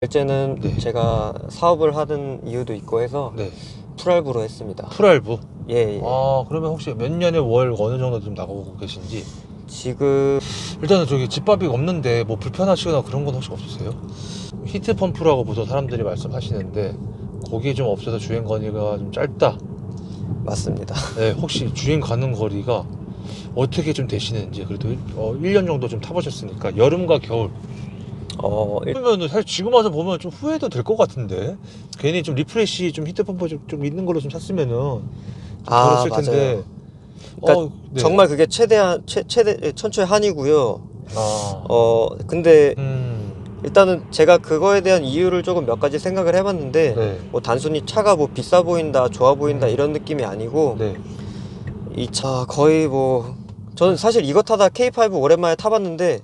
결제는 네. 제가 사업을 하는 이유도 있고 해서 네. 풀할부로 했습니다. 풀할부. 예, 예. 아, 그러면 혹시 몇 년에 월 어느 정도 좀 나가고 계신지? 지금 일단은 저기 집밥이 없는데 뭐 불편하시거나 그런 건 혹시 없으세요? 히트 펌프라고 보통 사람들이 말씀하시는데 거기에 좀 없어서 주행 거리가 좀 짧다. 맞습니다. 네, 혹시 주행 가는 거리가 어떻게 좀 되시는지. 그래도 1년 정도 좀 타보셨으니까 여름과 겨울 그러면 사실 지금 와서 보면 좀 후회도 될 것 같은데 괜히 좀 리프레시 좀 히트 펌프 좀 있는 걸로 좀 샀으면은 좀 덜었을 텐데. 맞아요. 그러니까 네. 정말 그게 최대한 최대 천추의 한이고요. 아, 근데 음, 일단은 제가 그거에 대한 이유를 조금 몇 가지 생각을 해봤는데 네, 뭐 단순히 차가 뭐 비싸 보인다, 좋아 보인다 이런 느낌이 아니고 네. 이 차 거의 뭐 저는 사실 이거 타다 K5 오랜만에 타봤는데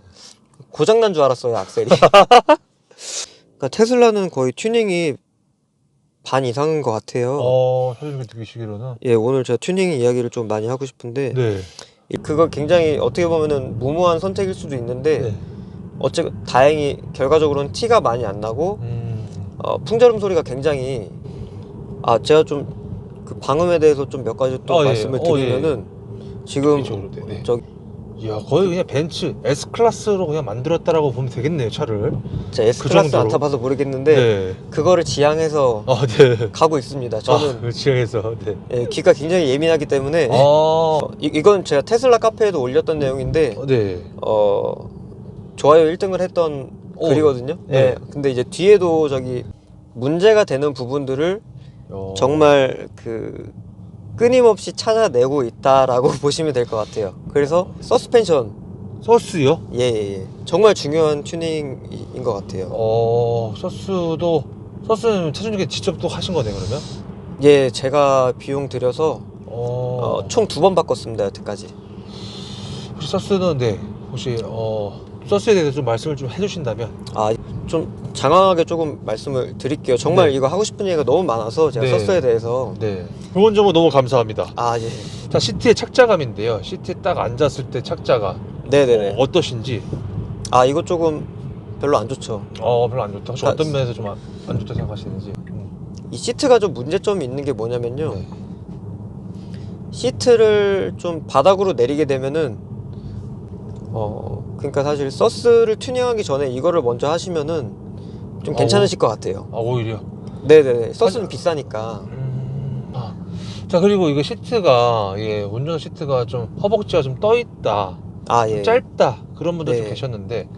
고장난 줄 알았어요, 악셀이. 그러니까 테슬라는 거의 튜닝이 반 이상인 것 같아요. 사장님 느끼시기로는. 예, 오늘 제가 튜닝 이야기를 좀 많이 하고 싶은데 네, 그거 굉장히 어떻게 보면은 무모한 선택일 수도 있는데 네. 다행히 결과적으로는 티가 많이 안 나고 풍절음 소리가 굉장히 제가 좀 그 방음에 대해서 좀 몇 가지 또 예. 말씀을 드리면은 지금 개인적으로, 네. 저기 이야, 거의 그냥 벤츠 S클래스로 그냥 만들었다라고 보면 되겠네요, 차를. 제가 그 S클래스 안 정도로. 타봐서 모르겠는데 네. 그거를 지향해서 네. 가고 있습니다. 저는 지향해서, 네. 예, 귀가 굉장히 예민하기 때문에 아, 이건 제가 테슬라 카페에도 올렸던 내용인데 네. 좋아요 1등을 했던 글이거든요. 네. 예, 근데 이제 뒤에도 저기 문제가 되는 부분들을 정말 그 끊임없이 찾아내고 있다라고 보시면 될 것 같아요. 그래서 서스펜션 소스요? 예. 정말 중요한 튜닝인 것 같아요. 소스는 차준님께 직접 또 하신 거네, 그러면? 예, 제가 비용 들여서 총 2번 바꿨습니다, 여태까지. 혹시 소스는, 네. 혹시, 소스에 대해서 좀 말씀을 좀 해주신다면? 좀 장황하게 조금 말씀을 드릴게요. 정말 네. 이거 하고 싶은 얘기가 너무 많아서 제가 네. 서스에 대해서 네. 좋은 정보 너무 감사합니다. 예. 자, 시트의 착자감인데요. 시트에 딱 앉았을 때 착자감. 네네네. 어떠신지? 이거 조금 별로 안 좋죠. 별로 안 좋다. 혹시 아, 어떤 면에서 좀 안 좋다 생각하시는지? 이 시트가 좀 문제점이 있는 게 뭐냐면요. 네. 시트를 좀 바닥으로 내리게 되면은 그러니까 사실 서스를 튜닝하기 전에 이거를 먼저 하시면은 좀 괜찮으실 것 같아요. 오히려. 네네네. 서스는 비싸니까. 자, 그리고 이거 시트가, 운전 시트가 좀 허벅지가 좀 떠 있다, 좀 예. 짧다, 그런 분들 좀 네. 계셨는데,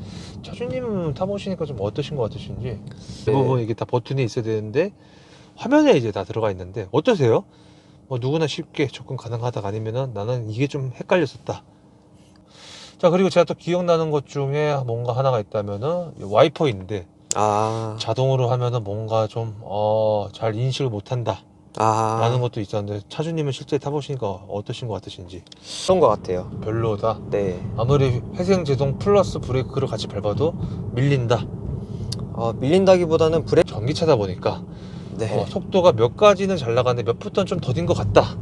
차주님은 타보시니까 좀 어떠신 것 같으신지. 대부분 이게 다 버튼이 있어야 되는데 화면에 이제 다 들어가 있는데 어떠세요? 뭐 누구나 쉽게 접근 가능하다, 아니면은 나는 이게 좀 헷갈렸었다. 자, 그리고 제가 또 기억나는 것 중에 뭔가 하나가 있다면은 와이퍼인데 자동으로 하면은 뭔가 좀 잘 인식을 못한다 라는 것도 있었는데, 차주님은 실제 타보시니까 어떠신 것 같으신지? 그런 것 같아요. 별로다. 네. 아무리 회생제동 플러스 브레이크를 같이 밟아도 밀린다. 밀린다기보다는 전기차다 보니까 네. 속도가 몇 가지는 잘 나가는데 몇 푸트는 좀 더딘 것 같다.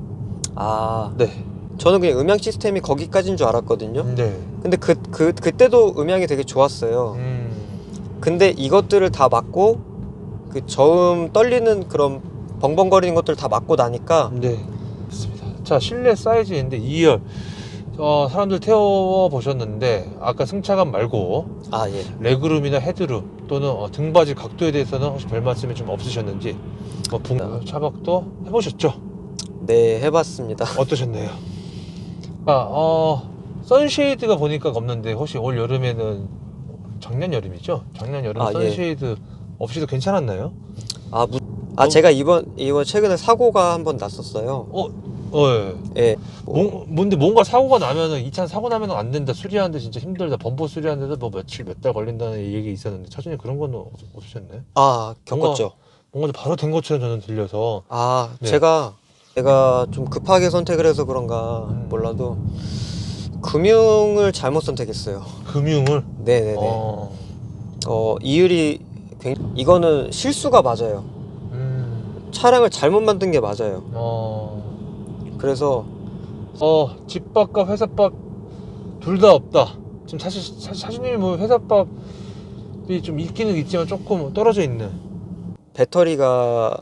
네. 저는 그냥 음향 시스템이 거기까지인 줄 알았거든요. 네. 근데 그때도 음향이 되게 좋았어요. 근데 이것들을 다 막고 그 저음 떨리는 그런 벙벙거리는 것들 다 막고 나니까 네. 맞습니다. 자, 실내 사이즈인데 2열. 사람들 태워 보셨는데 아까 승차감 말고 예. 레그룸이나 헤드룸 또는 등받이 각도에 대해서는 혹시 별 말씀이 좀 없으셨는지, 차박도 해보셨죠? 네, 해봤습니다. 어떠셨나요? 선쉐이드가 보니까 없는데 혹시 올 여름에는, 작년 여름이죠? 작년 여름 예. 선쉐이드 없이도 괜찮았나요? 제가 이번 최근에 사고가 한번 났었어요. 예. 예. 뭔데 뭔가 사고가 나면은, 이 차 사고 나면은 안 된다, 수리하는데 진짜 힘들다, 범퍼 수리하는데도 뭐 며칠 몇 달 걸린다는 얘기 있었는데, 차주님 그런 건 없으셨나요? 겪었죠. 뭔가 바로 된 것처럼 저는 들려서. 네. 제가 좀 급하게 선택을 해서 그런가 몰라도 금융을 잘못 선택했어요. 금융을? 네네네. 이율이 이거는 실수가 맞아요. 차량을 잘못 만든 게 맞아요. 그래서 집밥과 회사밥 둘 다 없다. 지금 사실 차주님이 뭐 회사밥 장점이 좀 있기는 있지만 조금 떨어져 있는. 배터리가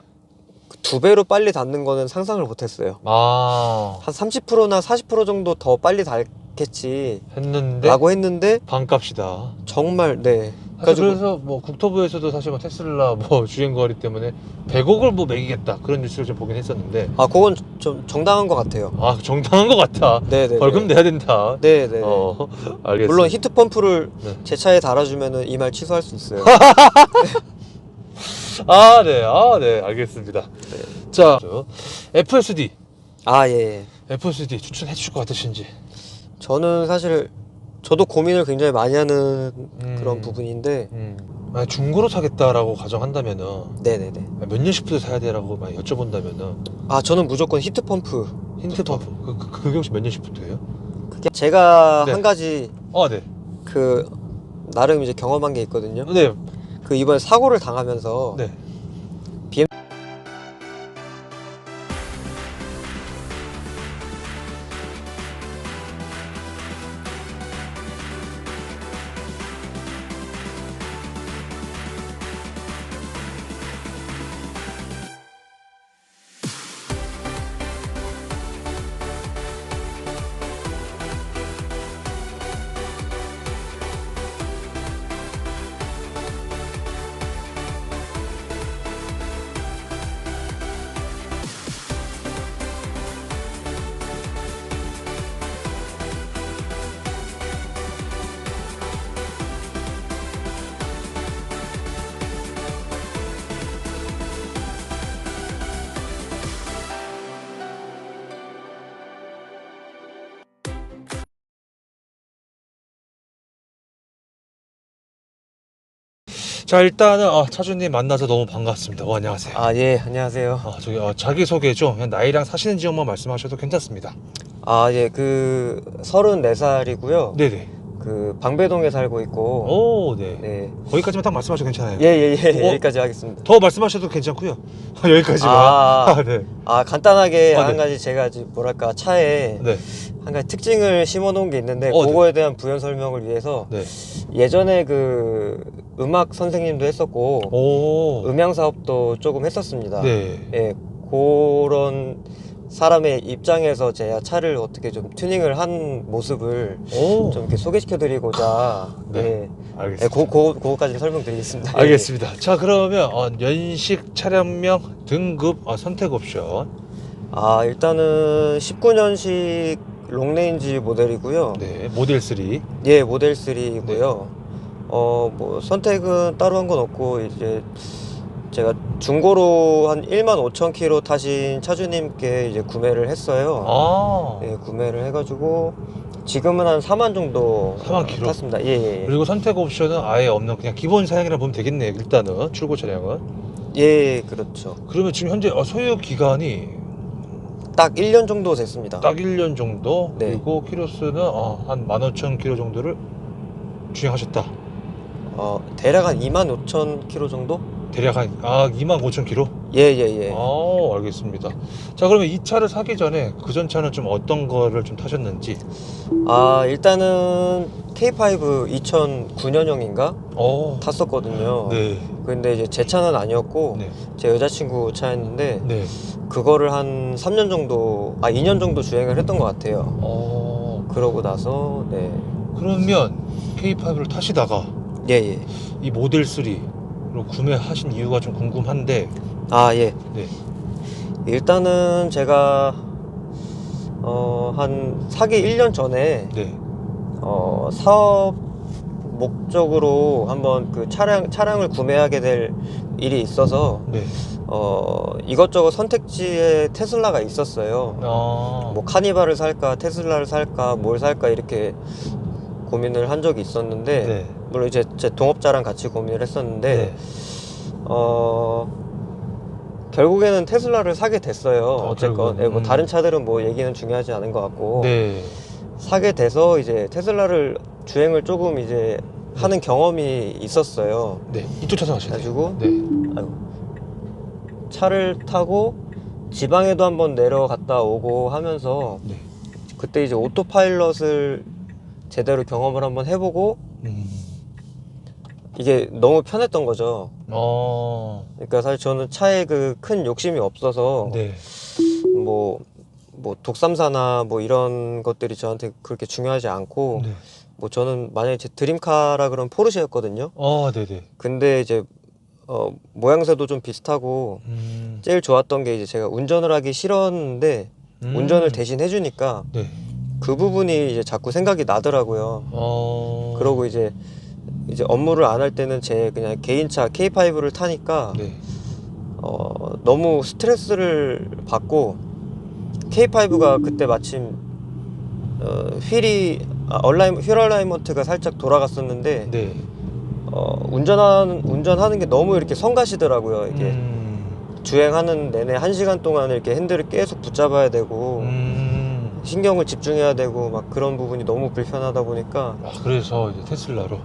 2배로 빨리 닿는 거는 상상을 못했어요. 아, 한 30%나 40% 정도 더 빨리 닿겠지 했는데 라고 했는데 반값이다. 정말 네. 사실 그래가지고 그래서 뭐 국토부에서도 사실 뭐 테슬라 뭐 주행거리 때문에 100억을 뭐 매기겠다 그런 뉴스를 좀 보긴 했었는데, 아 그건 좀 정당한 것 같아요. 아 정당한 것 같아. 네네. 벌금 내야 된다. 네네. 알겠습니다. 물론 히트 펌프를 네. 제 차에 달아주면은 이 말 취소할 수 있어요. 아, 네, 알겠습니다. 네. 자, FSD, 아 예. FSD 추천해 주실 것 같으신지. 저는 사실 저도 고민을 굉장히 많이 하는 그런 음. 부분인데 만약 중고로 사겠다라고 가정한다면은 네네네. 몇 년식부터 사야 되라고 만약 여쭤본다면은 아 저는 무조건 히트 펌프. 힌트 펌프 그게 혹시 몇 년식부터예요? 그게 제가 네. 한 가지 네. 그 나름 이제 경험한 게 있거든요. 네. 그 이번에 사고를 당하면서 네. 자, 일단은 차주님 만나서 너무 반갑습니다. 안녕하세요. 아 예 안녕하세요. 저기 자기소개 좀 그냥 나이랑 사시는 지역만 말씀하셔도 괜찮습니다. 아 예 그 34살이고요. 네네. 그 방배동에 살고 있고 오, 네. 네. 거기까지만 딱 말씀하셔도 괜찮아요. 예예예 어? 여기까지 하겠습니다. 더 말씀하셔도 괜찮고요. 여기까지만. 아, 네. 아 간단하게 아, 한 네. 가지 제가 지금 뭐랄까 차에 네. 한 가지 특징을 심어 놓은 게 있는데 네. 그거에 대한 부연 설명을 위해서 네. 예전에 그 음악 선생님도 했었고 오. 음향 사업도 조금 했었습니다. 네. 예, 그런 사람의 입장에서 제가 차를 어떻게 좀 튜닝을 한 모습을 오. 좀 이렇게 소개시켜 드리고자 네. 예, 알겠습니다. 그거까지 설명드리겠습니다. 예. 알겠습니다. 자, 그러면 연식, 차량명, 등급, 선택 옵션. 아, 일단은 19년식 롱레인지 모델이고요. 네. 모델 3. 예, 모델 3이고요. 뭐 선택은 따로 한 건 없고 이제 제가 중고로 한 15,000km 타신 차주님께 이제 구매를 했어요. 아. 예, 구매를 해가지고 지금은 한 4만 정도 4만 킬로? 탔습니다. 예, 예. 그리고 선택 옵션은 아예 없는 그냥 기본 사양이라 보면 되겠네요. 일단은 출고 차량은. 예, 그렇죠. 그러면 지금 현재 소유 기간이 딱 1년 정도 됐습니다. 딱 1년 정도. 네. 그리고 키로수는 한 15,000km 정도를 주행하셨다. 대략 한 25,000km 정도? 대략 한 25,000km? 예, 예, 예. 알겠습니다. 자, 그러면 이 차를 사기 전에 그전 차는 좀 어떤 거를 좀 타셨는지. 일단은 K5 2009년형인가 탔었거든요. 네. 근데 이제 제 차는 아니었고 네. 제 여자친구 차였는데 네. 그거를 한 3년 정도, 2년 정도 주행을 했던 것 같아요. 그러고 나서 네. 그러면 K5를 타시다가 예, 예. 이 모델 3로 구매하신 이유가 좀 궁금한데. 예. 네. 일단은 제가 한 사기 1년 전에 네. 사업 목적으로 한번 그 차량을 구매하게 될 일이 있어서 네. 이것저것 선택지에 테슬라가 있었어요. 뭐 카니발을 살까 테슬라를 살까 뭘 살까 이렇게 고민을 한 적이 있었는데 네. 물론 이제 제 동업자랑 같이 고민을 했었는데 네. 결국에는 테슬라를 사게 됐어요. 어쨌건 결국은. 예, 뭐 다른 차들은 뭐 얘기는 중요하지 않은 것 같고 네. 사게 돼서 이제 테슬라를 주행을 조금 이제 하는 경험이 있었어요. 네. 이쪽 차선 하시네요. 가지고 네. 차를 타고 지방에도 한번 내려갔다 오고 하면서 네. 그때 이제 오토파일럿을 제대로 경험을 한번 해보고 이게 너무 편했던 거죠. 어. 그러니까 사실 저는 차에 그 큰 욕심이 없어서 네. 뭐 독삼사나 뭐 이런 것들이 저한테 그렇게 중요하지 않고 네. 뭐 저는 만약에 제 드림카라 그러면 포르쉐였거든요. 네네. 근데 이제 모양새도 좀 비슷하고 제일 좋았던 게 이제 제가 운전을 하기 싫었는데 운전을 대신 해주니까 네. 그 부분이 이제 자꾸 생각이 나더라고요. 그러고 이제 업무를 안 할 때는 제 그냥 개인차 K5를 타니까 네. 너무 스트레스를 받고 K5가 그때 마침 휠 얼라이먼트가 살짝 돌아갔었는데 네. 운전하는 게 너무 이렇게 성가시더라고요. 이게 주행하는 내내 1시간 동안 이렇게 핸들을 계속 붙잡아야 되고 신경을 집중해야 되고 막 그런 부분이 너무 불편하다 보니까 그래서 이제 테슬라로.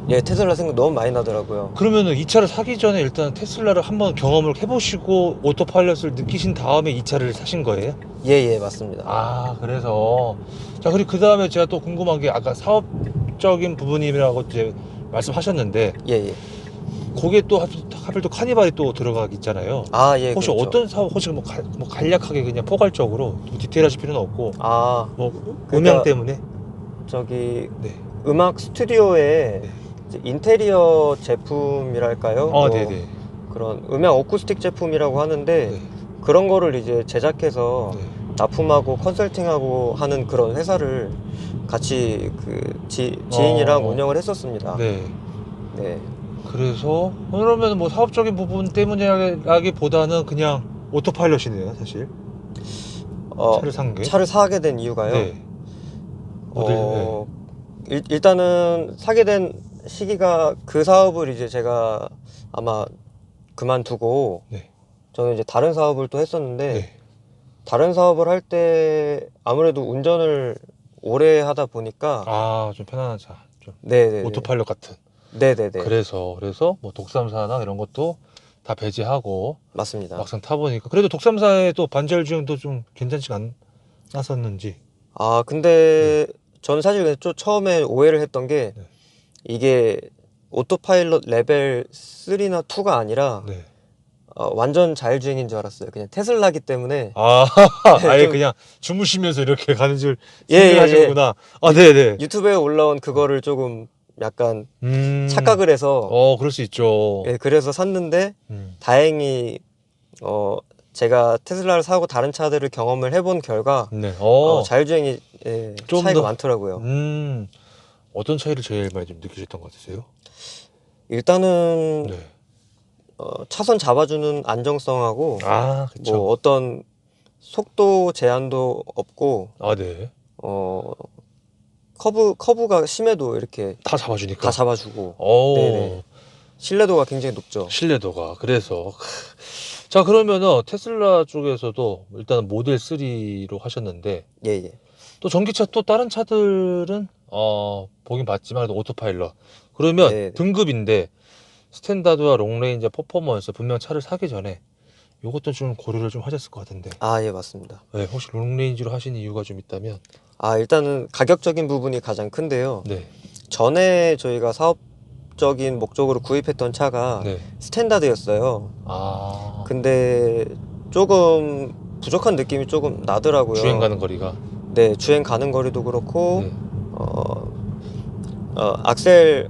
예, 테슬라 생각 너무 많이 나더라고요. 그러면은 이 차를 사기 전에 일단 테슬라를 한번 경험을 해보시고 오토파일럿을 느끼신 다음에 이 차를 사신 거예요? 예, 맞습니다. 그래서 자, 그리고 그 다음에 제가 또 궁금한 게 아까 사업적인 부분이라고 이제 말씀하셨는데 예. 거기에 또 하필 또 카니발이 또 들어가기 있잖아요. 예, 혹시 그렇죠. 어떤 사업, 혹시 뭐 간략하게 그냥 포괄적으로 디테일하실 필요는 없고 뭐 음향 때문에 저기 네. 음악 스튜디오에 네. 이제 인테리어 제품이랄까요? 네네. 그런 음향 어쿠스틱 제품이라고 하는데 네. 그런 거를 이제 제작해서 네. 납품하고 컨설팅하고 하는 그런 회사를 같이 지인이랑 운영을 했었습니다. 네. 네. 그래서 그러면 뭐 사업적인 부분 때문이라기보다는 그냥 오토파일럿이네요, 사실. 차를 산 게. 차를 사게 된 이유가요. 네. 일단은 사게 된 시기가 그 사업을 이제 제가 아마 그만두고 네. 저는 이제 다른 사업을 또 했었는데 네. 다른 사업을 할 때 아무래도 운전을 오래 하다 보니까 좀 편안한 차, 좀 네네. 오토파일럿 같은. 네네네. 그래서 뭐 독삼사나 이런 것도 다 배제하고 맞습니다. 막상 타보니까 그래도 독삼사의 또 반절 주행도 좀 괜찮지 않았었는지. 근데 저는 사실 처음에 오해를 했던 게 네. 이게 오토파일럿 레벨 3나 2가 아니라 네. 완전 자율주행인 줄 알았어요. 그냥 테슬라기 때문에 아예 좀- 그냥 주무시면서 이렇게 가는 줄 예, 생각하시는구나. 네네. 유튜브에 올라온 그거를 조금 약간 착각을 해서 그럴 수 있죠. 예, 그래서 샀는데 다행히 제가 테슬라를 사고 다른 차들을 경험을 해본 결과 네. 자율주행이 좀 차이가 더- 많더라고요. 어떤 차이를 제일 많이 좀 느끼셨던 것 같으세요? 일단은 네. 차선 잡아주는 안정성하고 그쵸. 뭐 어떤 속도 제한도 없고 네. 커브가 심해도 이렇게 다 잡아주니까. 다 잡아주고 네네. 신뢰도가 굉장히 높죠. 신뢰도가. 그래서 자, 그러면은 테슬라 쪽에서도 일단 모델 3로 하셨는데 예. 또 전기차 또 다른 차들은 보긴 봤지만 그래도 오토파일럿. 그러면 네네. 등급인데 스탠다드와 롱레인지 퍼포먼스 분명 차를 사기 전에 요것도 좀 고려를 좀 하셨을 것 같은데. 예, 맞습니다. 네, 혹시 롱레인지로 하신 이유가 좀 있다면? 일단은 가격적인 부분이 가장 큰데요. 네. 전에 저희가 사업적인 목적으로 구입했던 차가 네. 스탠다드였어요. 아, 근데 조금 부족한 느낌이 조금 나더라고요. 주행 가는 거리가. 네, 주행 가는 거리도 그렇고 네. 악셀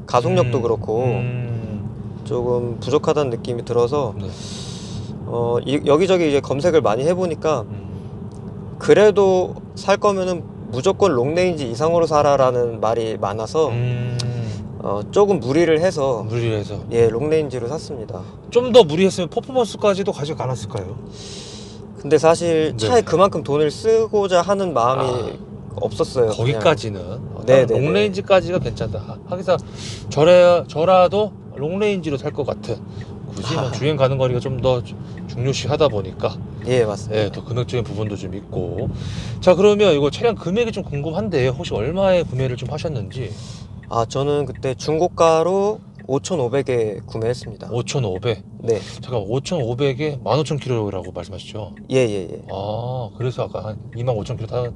가속력도 그렇고 음. 조금 부족하다는 느낌이 들어서 네. 여기저기 이제 검색을 많이 해보니까 그래도 살 거면은 무조건 롱레인지 이상으로 사라라는 말이 많아서 조금 무리를 해서 무리해서 예, 롱레인지로 샀습니다. 좀 더 무리했으면 퍼포먼스까지도 가지고 않았을까요? 근데 사실 네. 차에 그만큼 돈을 쓰고자 하는 마음이 없었어요. 거기까지는 네네네. 롱레인지까지가 괜찮다. 하기사 저라도 롱레인지로 살 것 같은. 굳이 뭐 주행 가는 거리가 좀 더 중요시 하다 보니까 예, 맞습니다. 더 금액적인 부분도 좀 있고. 자, 그러면 이거 차량 금액이 좀 궁금한데 혹시 얼마에 구매를 좀 하셨는지. 저는 그때 중고가로 5,500에 구매했습니다. 5,500. 네. 잠깐 5,500에 15,000km라고 말씀하셨죠? 예. 그래서 아까 한 25,000km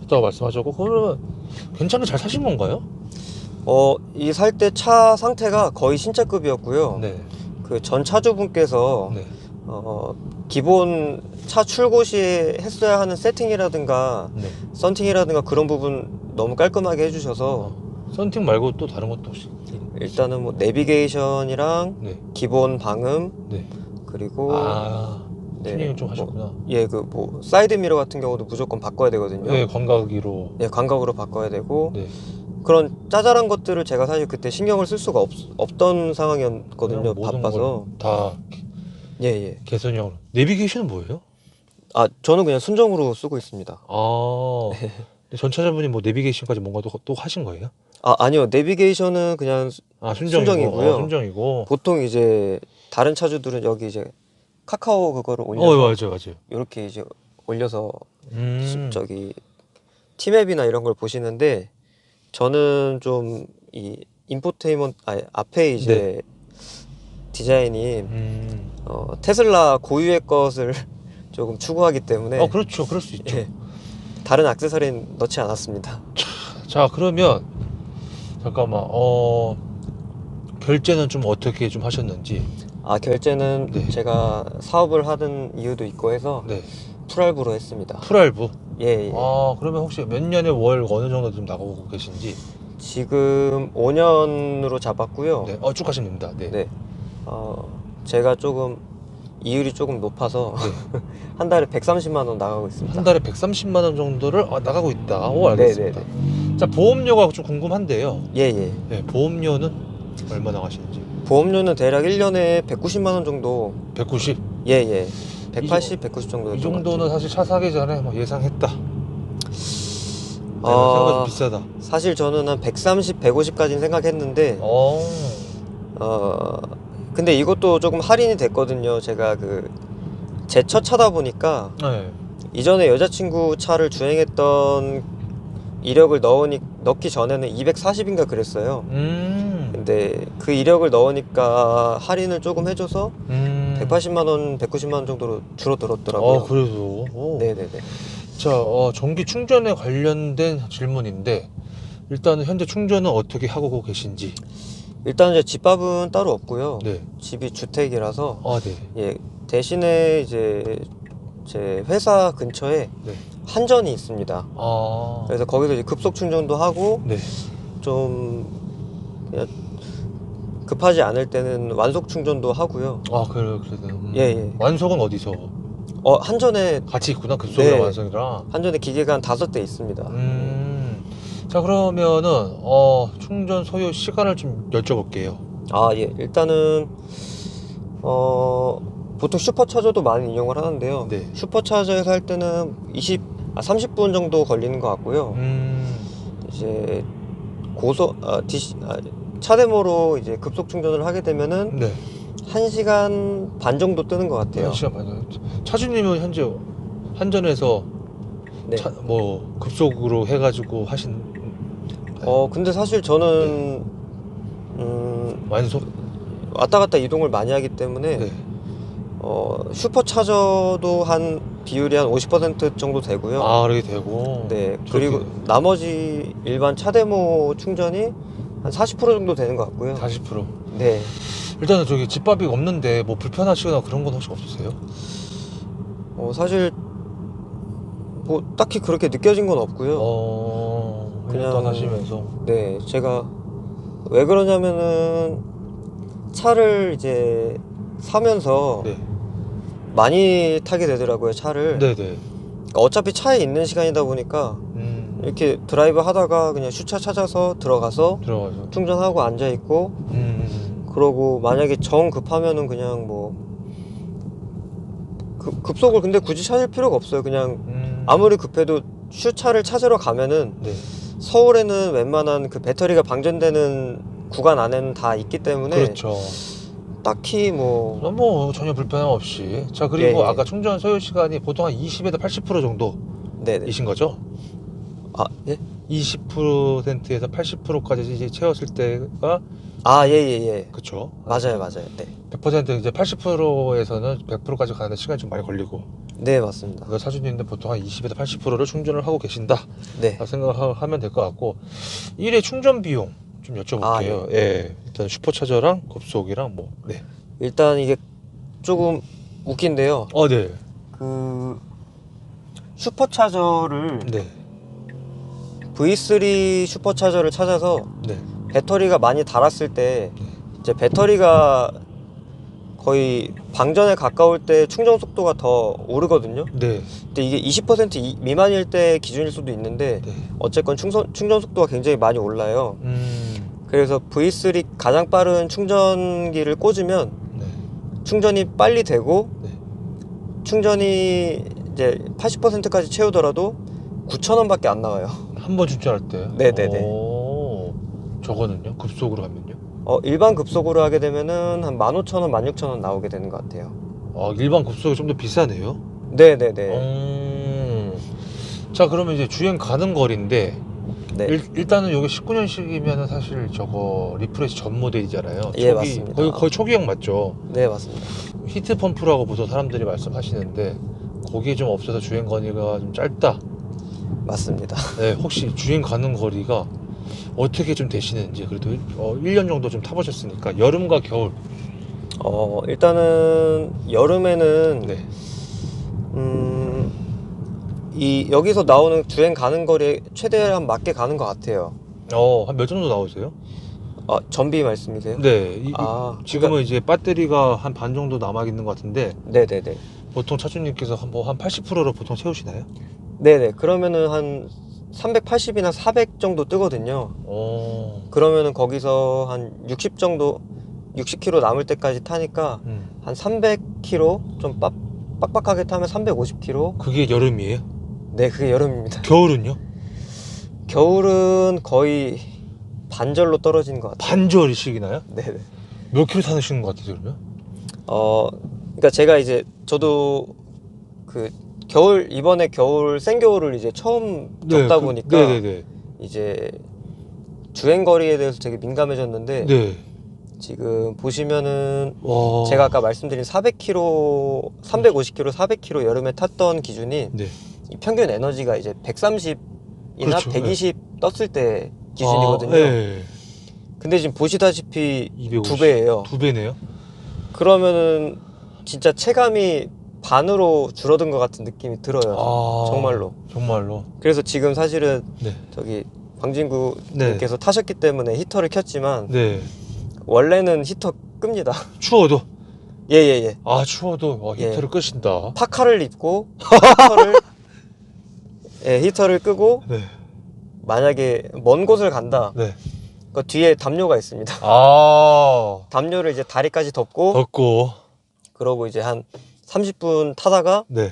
했다고 말씀하셨고, 그러면 괜찮게 잘 사신 건가요? 이 살 때 차 상태가 거의 신차급이었고요. 네. 그 전 차주분께서 네. 기본 차 출고 시에 했어야 하는 세팅이라든가 네. 썬팅이라든가 그런 부분 너무 깔끔하게 해주셔서 썬팅 말고 또 다른 것도 혹시? 일단은 뭐 내비게이션이랑 네. 기본 방음 네. 그리고 네, 튜닝을 좀 하셨구나. 그 뭐 사이드 미러 같은 경우도 무조건 바꿔야 되거든요. 네, 광각이로. 네, 광각으로 바꿔야 되고 네. 그런 짜잘한 것들을 제가 사실 그때 신경을 쓸 수가 없던 상황이었거든요. 바빠서. 다 예. 개선형으로. 내비게이션은 뭐예요? 저는 그냥 순정으로 쓰고 있습니다. 근데 전차자분이 뭐 내비게이션까지 뭔가 또 하신 거예요? 아니요. 내비게이션은 그냥 순정이고요. 순정이고. 보통 이제 다른 차주들은 여기 이제 카카오 그거를 올려서 맞아요. 이렇게 이제 올려서 저기 티맵이나 이런 걸 보시는데 저는 좀 이 인포테인먼트 앞에 이제 디자인이 테슬라 고유의 것을 조금 추구하기 때문에 그렇죠. 그럴 수 있죠. 예, 다른 액세서리는 넣지 않았습니다. 자, 그러면 잠깐만. 결제는 좀 어떻게 좀 하셨는지. 결제는 네. 제가 사업을 하던 이유도 있고 해서 네. 풀할부로 했습니다. 풀할부. 예. 그러면 혹시 몇 년에 월 어느 정도 좀 나가고 계신지? 지금 5년으로 잡았고요. 네. 쭉 하시면 됩니다. 네. 네. 제가 조금 이율이 조금 높아서 네. 한 달에 130만 원 나가고 있습니다. 한 달에 130만 원 정도를 나가고 있다. 알겠습니다. 자, 보험료가 좀 궁금한데요. 예. 네, 보험료는 얼마 나가시는지? 보험료는 대략 1년에 190만 원 정도. 190? 예. 180, 190 정도. 이 정도는 사실 차 사기 전에 뭐 예상했다. 아, 생각보다 좀 비싸다. 사실 저는 한 130, 150까지는 생각했는데 근데 이것도 조금 할인이 됐거든요. 제가 제 첫 차다 보니까 네. 이전에 여자친구 차를 주행했던 이력을 넣기 전에는 240인가 그랬어요. 근데 그 이력을 넣으니까 할인을 조금 해줘서 180만 원, 190만 원 정도로 줄어들었더라고요. 그래도. 네네네. 자, 전기 충전에 관련된 질문인데 일단은 현재 충전은 어떻게 하고 계신지? 일단 이제 집밥은 따로 없고요. 네. 집이 주택이라서 네. 예, 대신에 이제 제 회사 근처에 네. 한전이 있습니다. 그래서 거기서 이제 급속 충전도 하고 네. 좀 그냥 급하지 않을 때는 완속 충전도 하고요. 그래요. 예. 완속은 어디서? 한전에 같이 있구나. 급속이랑 네. 완속이랑. 한전에 기계가 한 5대 있습니다. 자, 그러면은 충전 소요 시간을 좀 여쭤볼게요. 예. 일단은 보통 슈퍼차저도 많이 이용을 하는데요. 네. 슈퍼차저에서 할 때는 30분 정도 걸리는 것 같고요. 이제 차대모로 이제 급속 충전을 하게 되면은 네. 1시간 반 정도 뜨는 것 같아요. 1시간 반. 차주님은 현재 한전에서 네. 급속으로 해가지고 하신. 근데 사실 저는 완속? 왔다 갔다 이동을 많이 하기 때문에 네. 슈퍼차저도 한 비율이 한 50% 정도 되고요. 그렇게 되고. 네. 그리고 나머지 일반 차대모 충전이 한 40% 정도 되는 것 같고요. 40%. 네. 일단은 저기 집밥이 없는데 뭐 불편하시거나 그런 건 혹시 없으세요? 사실 뭐 딱히 그렇게 느껴진 건 없고요. 그냥 그냥 하시면서. 네, 제가 왜 그러냐면은 차를 이제 사면서 네. 많이 타게 되더라고요, 차를. 네네. 그러니까 어차피 차에 있는 시간이다 보니까 이렇게 드라이브 하다가 그냥 슈차 찾아서 들어가서 충전하고 앉아 있고 그러고 만약에 정 급하면은 그냥 뭐 급속을 근데 굳이 찾을 필요가 없어요. 그냥 아무리 급해도 슈차를 찾으러 가면은 네. 서울에는 웬만한 그 배터리가 방전되는 구간 안에는 다 있기 때문에 그렇죠. 딱히 전혀 불편함 없이. 자, 그리고 예. 아까 충전 소요 시간이 보통 한 20에서 80% 네네. 정도이신 거죠? 예? 20%에서 80%까지 이제 채웠을 때가 예. 그쵸? 맞아요. 네. 100% 이제 80%에서는 100%까지 가는데 시간이 좀 많이 걸리고. 네, 맞습니다. 그래서 사주님도 보통 한 20에서 80%를 충전을 하고 계신다. 네. 생각하면 될 것 같고, 1회 충전 비용 좀 여쭤볼게요. 아, 예. 일단 슈퍼차저랑 급속이랑 뭐. 네. 일단 이게 조금 웃긴데요. 네. 그 슈퍼차저를 네. V3 슈퍼차저를 찾아서 네. 배터리가 많이 닳았을 때 이제 배터리가 거의 방전에 가까울 때 충전 속도가 더 오르거든요. 네. 근데 이게 20% 미만일 때 기준일 수도 있는데 네. 어쨌건 충전 속도가 굉장히 많이 올라요. 그래서 V3 가장 빠른 충전기를 꽂으면 네. 충전이 빨리 되고 네. 충전이 이제 80%까지 채우더라도 9,000원밖에 안 나와요. 한 번 충전할 때. 네네네. 오. 저거는요? 급속으로 가면요? 일반 급속으로 하게 되면은 한 15,000원, 16,000원 나오게 되는 것 같아요. 일반 급속이 좀 더 비싸네요. 네네네. 자, 그러면 이제 주행 가는 거리인데 네. 일단은 여기 19년식이면 사실 저거 리프레시 전 모델이잖아요. 예, 맞습니다. 거의 초기형 맞죠? 네, 맞습니다. 히트 펌프라고 보통 사람들이 말씀하시는데 거기에 좀 없어서 주행 거리가 좀 짧다. 맞습니다. 네, 혹시 주행 가는 거리가 어떻게 좀 되시는지. 그래도 1년 정도 좀 타보셨으니까 여름과 겨울. 일단은 여름에는 네. 여기서 나오는 주행 가는 거리에 최대한 맞게 가는 것 같아요. 한 몇 정도 나오세요? 전비 말씀이세요? 네. 지금은 그러니까, 이제 배터리가 한 반 정도 남아 있는 것 같은데 네네네. 보통 차주님께서 한 80%로 보통 채우시나요? 네네. 그러면은 한 380이나 400 정도 뜨거든요. 그러면은 거기서 한 60 정도, 60km 남을 때까지 타니까 한 300km 좀 빡빡하게 타면 350km. 그게 여름이에요? 네, 그게 여름입니다. 겨울은요? 겨울은 거의 반절로 떨어지는 것 같아요. 반절이씩이나요? 네네. 몇 킬로 타시는 것 같아요, 그러면? 그러니까 제가 이제 저도 그 이번에 생겨울을 이제 처음 겪다 보니까 네네네. 이제 주행 거리에 대해서 되게 민감해졌는데 네. 지금 보시면은 와. 제가 아까 말씀드린 400km, 350km, 400km 여름에 탔던 기준이 네. 이 평균 에너지가 이제 130이나 그렇죠. 120 떴을 때 기준이거든요. 네. 근데 지금 보시다시피 250. 두 배예요. 두 배네요. 그러면은 진짜 체감이 반으로 줄어든 것 같은 느낌이 들어요. 정말로. 정말로. 그래서 지금 사실은 네. 저기 광진구님께서 타셨기 때문에 히터를 켰지만 네. 원래는 히터 끕니다. 추워도. 예예예. 추워도 히터를 예. 끄신다. 파카를 입고 히터를 끄고 네. 만약에 먼 곳을 간다. 네. 그 뒤에 담요가 있습니다. 담요를 이제 다리까지 덮고 덥고. 그러고 이제 한 30분 타다가 네.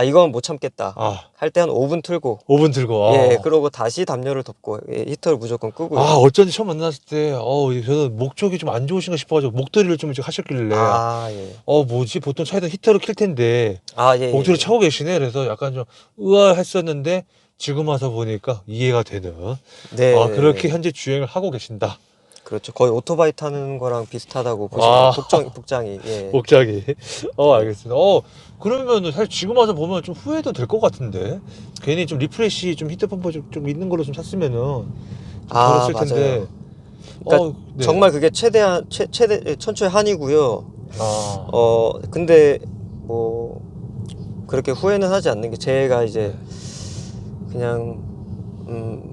이건 못 참겠다. 할 때 한 5분 틀고 5분 들고. 예, 그러고 다시 담요를 덮고 히터를 무조건 끄고요. 어쩐지 처음 만났을 때 저는 목 쪽이 좀 안 좋으신가 싶어가지고 목도리를 좀 하셨길래 예. 뭐지 보통 차에다 히터를 킬 텐데 예, 목도리 차고 계시네. 그래서 약간 좀 의아했었는데 지금 와서 보니까 이해가 되는. 네. 그렇게 현재 주행을 하고 계신다. 그렇죠. 거의 오토바이 타는 거랑 비슷하다고 보시면 복장이. 예. 복장이. 알겠습니다. 그러면 사실 지금 와서 보면 좀 후회도 될 것 같은데 괜히 좀 리프레시 좀 히트 펌프 좀 있는 걸로 좀 샀으면은 좀 덜었을 맞아요. 텐데. 그러니까 네. 정말 그게 최대 천추의 한이고요. 근데 뭐 그렇게 후회는 하지 않는 게 제가 이제 그냥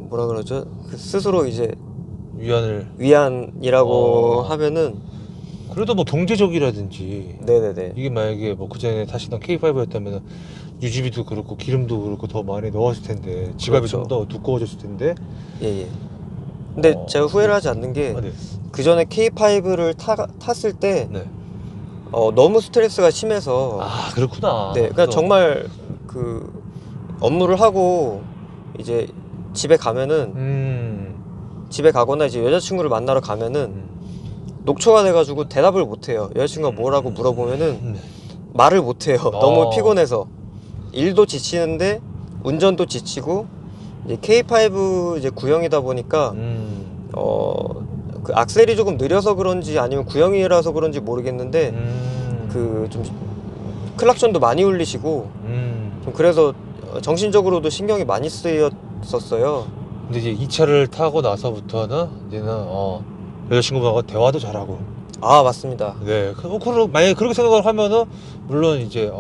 뭐라 그러죠? 스스로 이제 위안이라고 하면은 그래도 뭐 경제적이라든지. 네네네. 이게 만약에 뭐 그전에 타시던 K5였다면 유지비도 그렇고 기름도 그렇고 더 많이 넣었을 텐데 지갑이 그렇죠. 좀 더 두꺼워졌을 텐데. 예. 근데 제가 후회를 하지 않는 게 네. 그 전에 K5를 탔을 때 네. 너무 스트레스가 심해서 그렇구나. 네, 그러니까 정말 그 업무를 하고 이제 집에 가면은 집에 가거나 이제 여자친구를 만나러 가면은 녹초가 돼가지고 대답을 못해요. 여자친구가 뭐라고 물어보면은 말을 못해요. 너무 피곤해서 일도 지치는데 운전도 지치고 이제 K5 이제 구형이다 보니까 그 악셀이 조금 느려서 그런지 아니면 구형이라서 그런지 모르겠는데 그 좀 클락션도 많이 울리시고 좀 그래서 정신적으로도 신경이 많이 쓰였었어요. 근데 이제 이 차를 타고 나서부터는 이제는 여자친구하고 대화도 잘하고. 아, 맞습니다. 네. 만약에 그렇게 생각을 하면은 물론 이제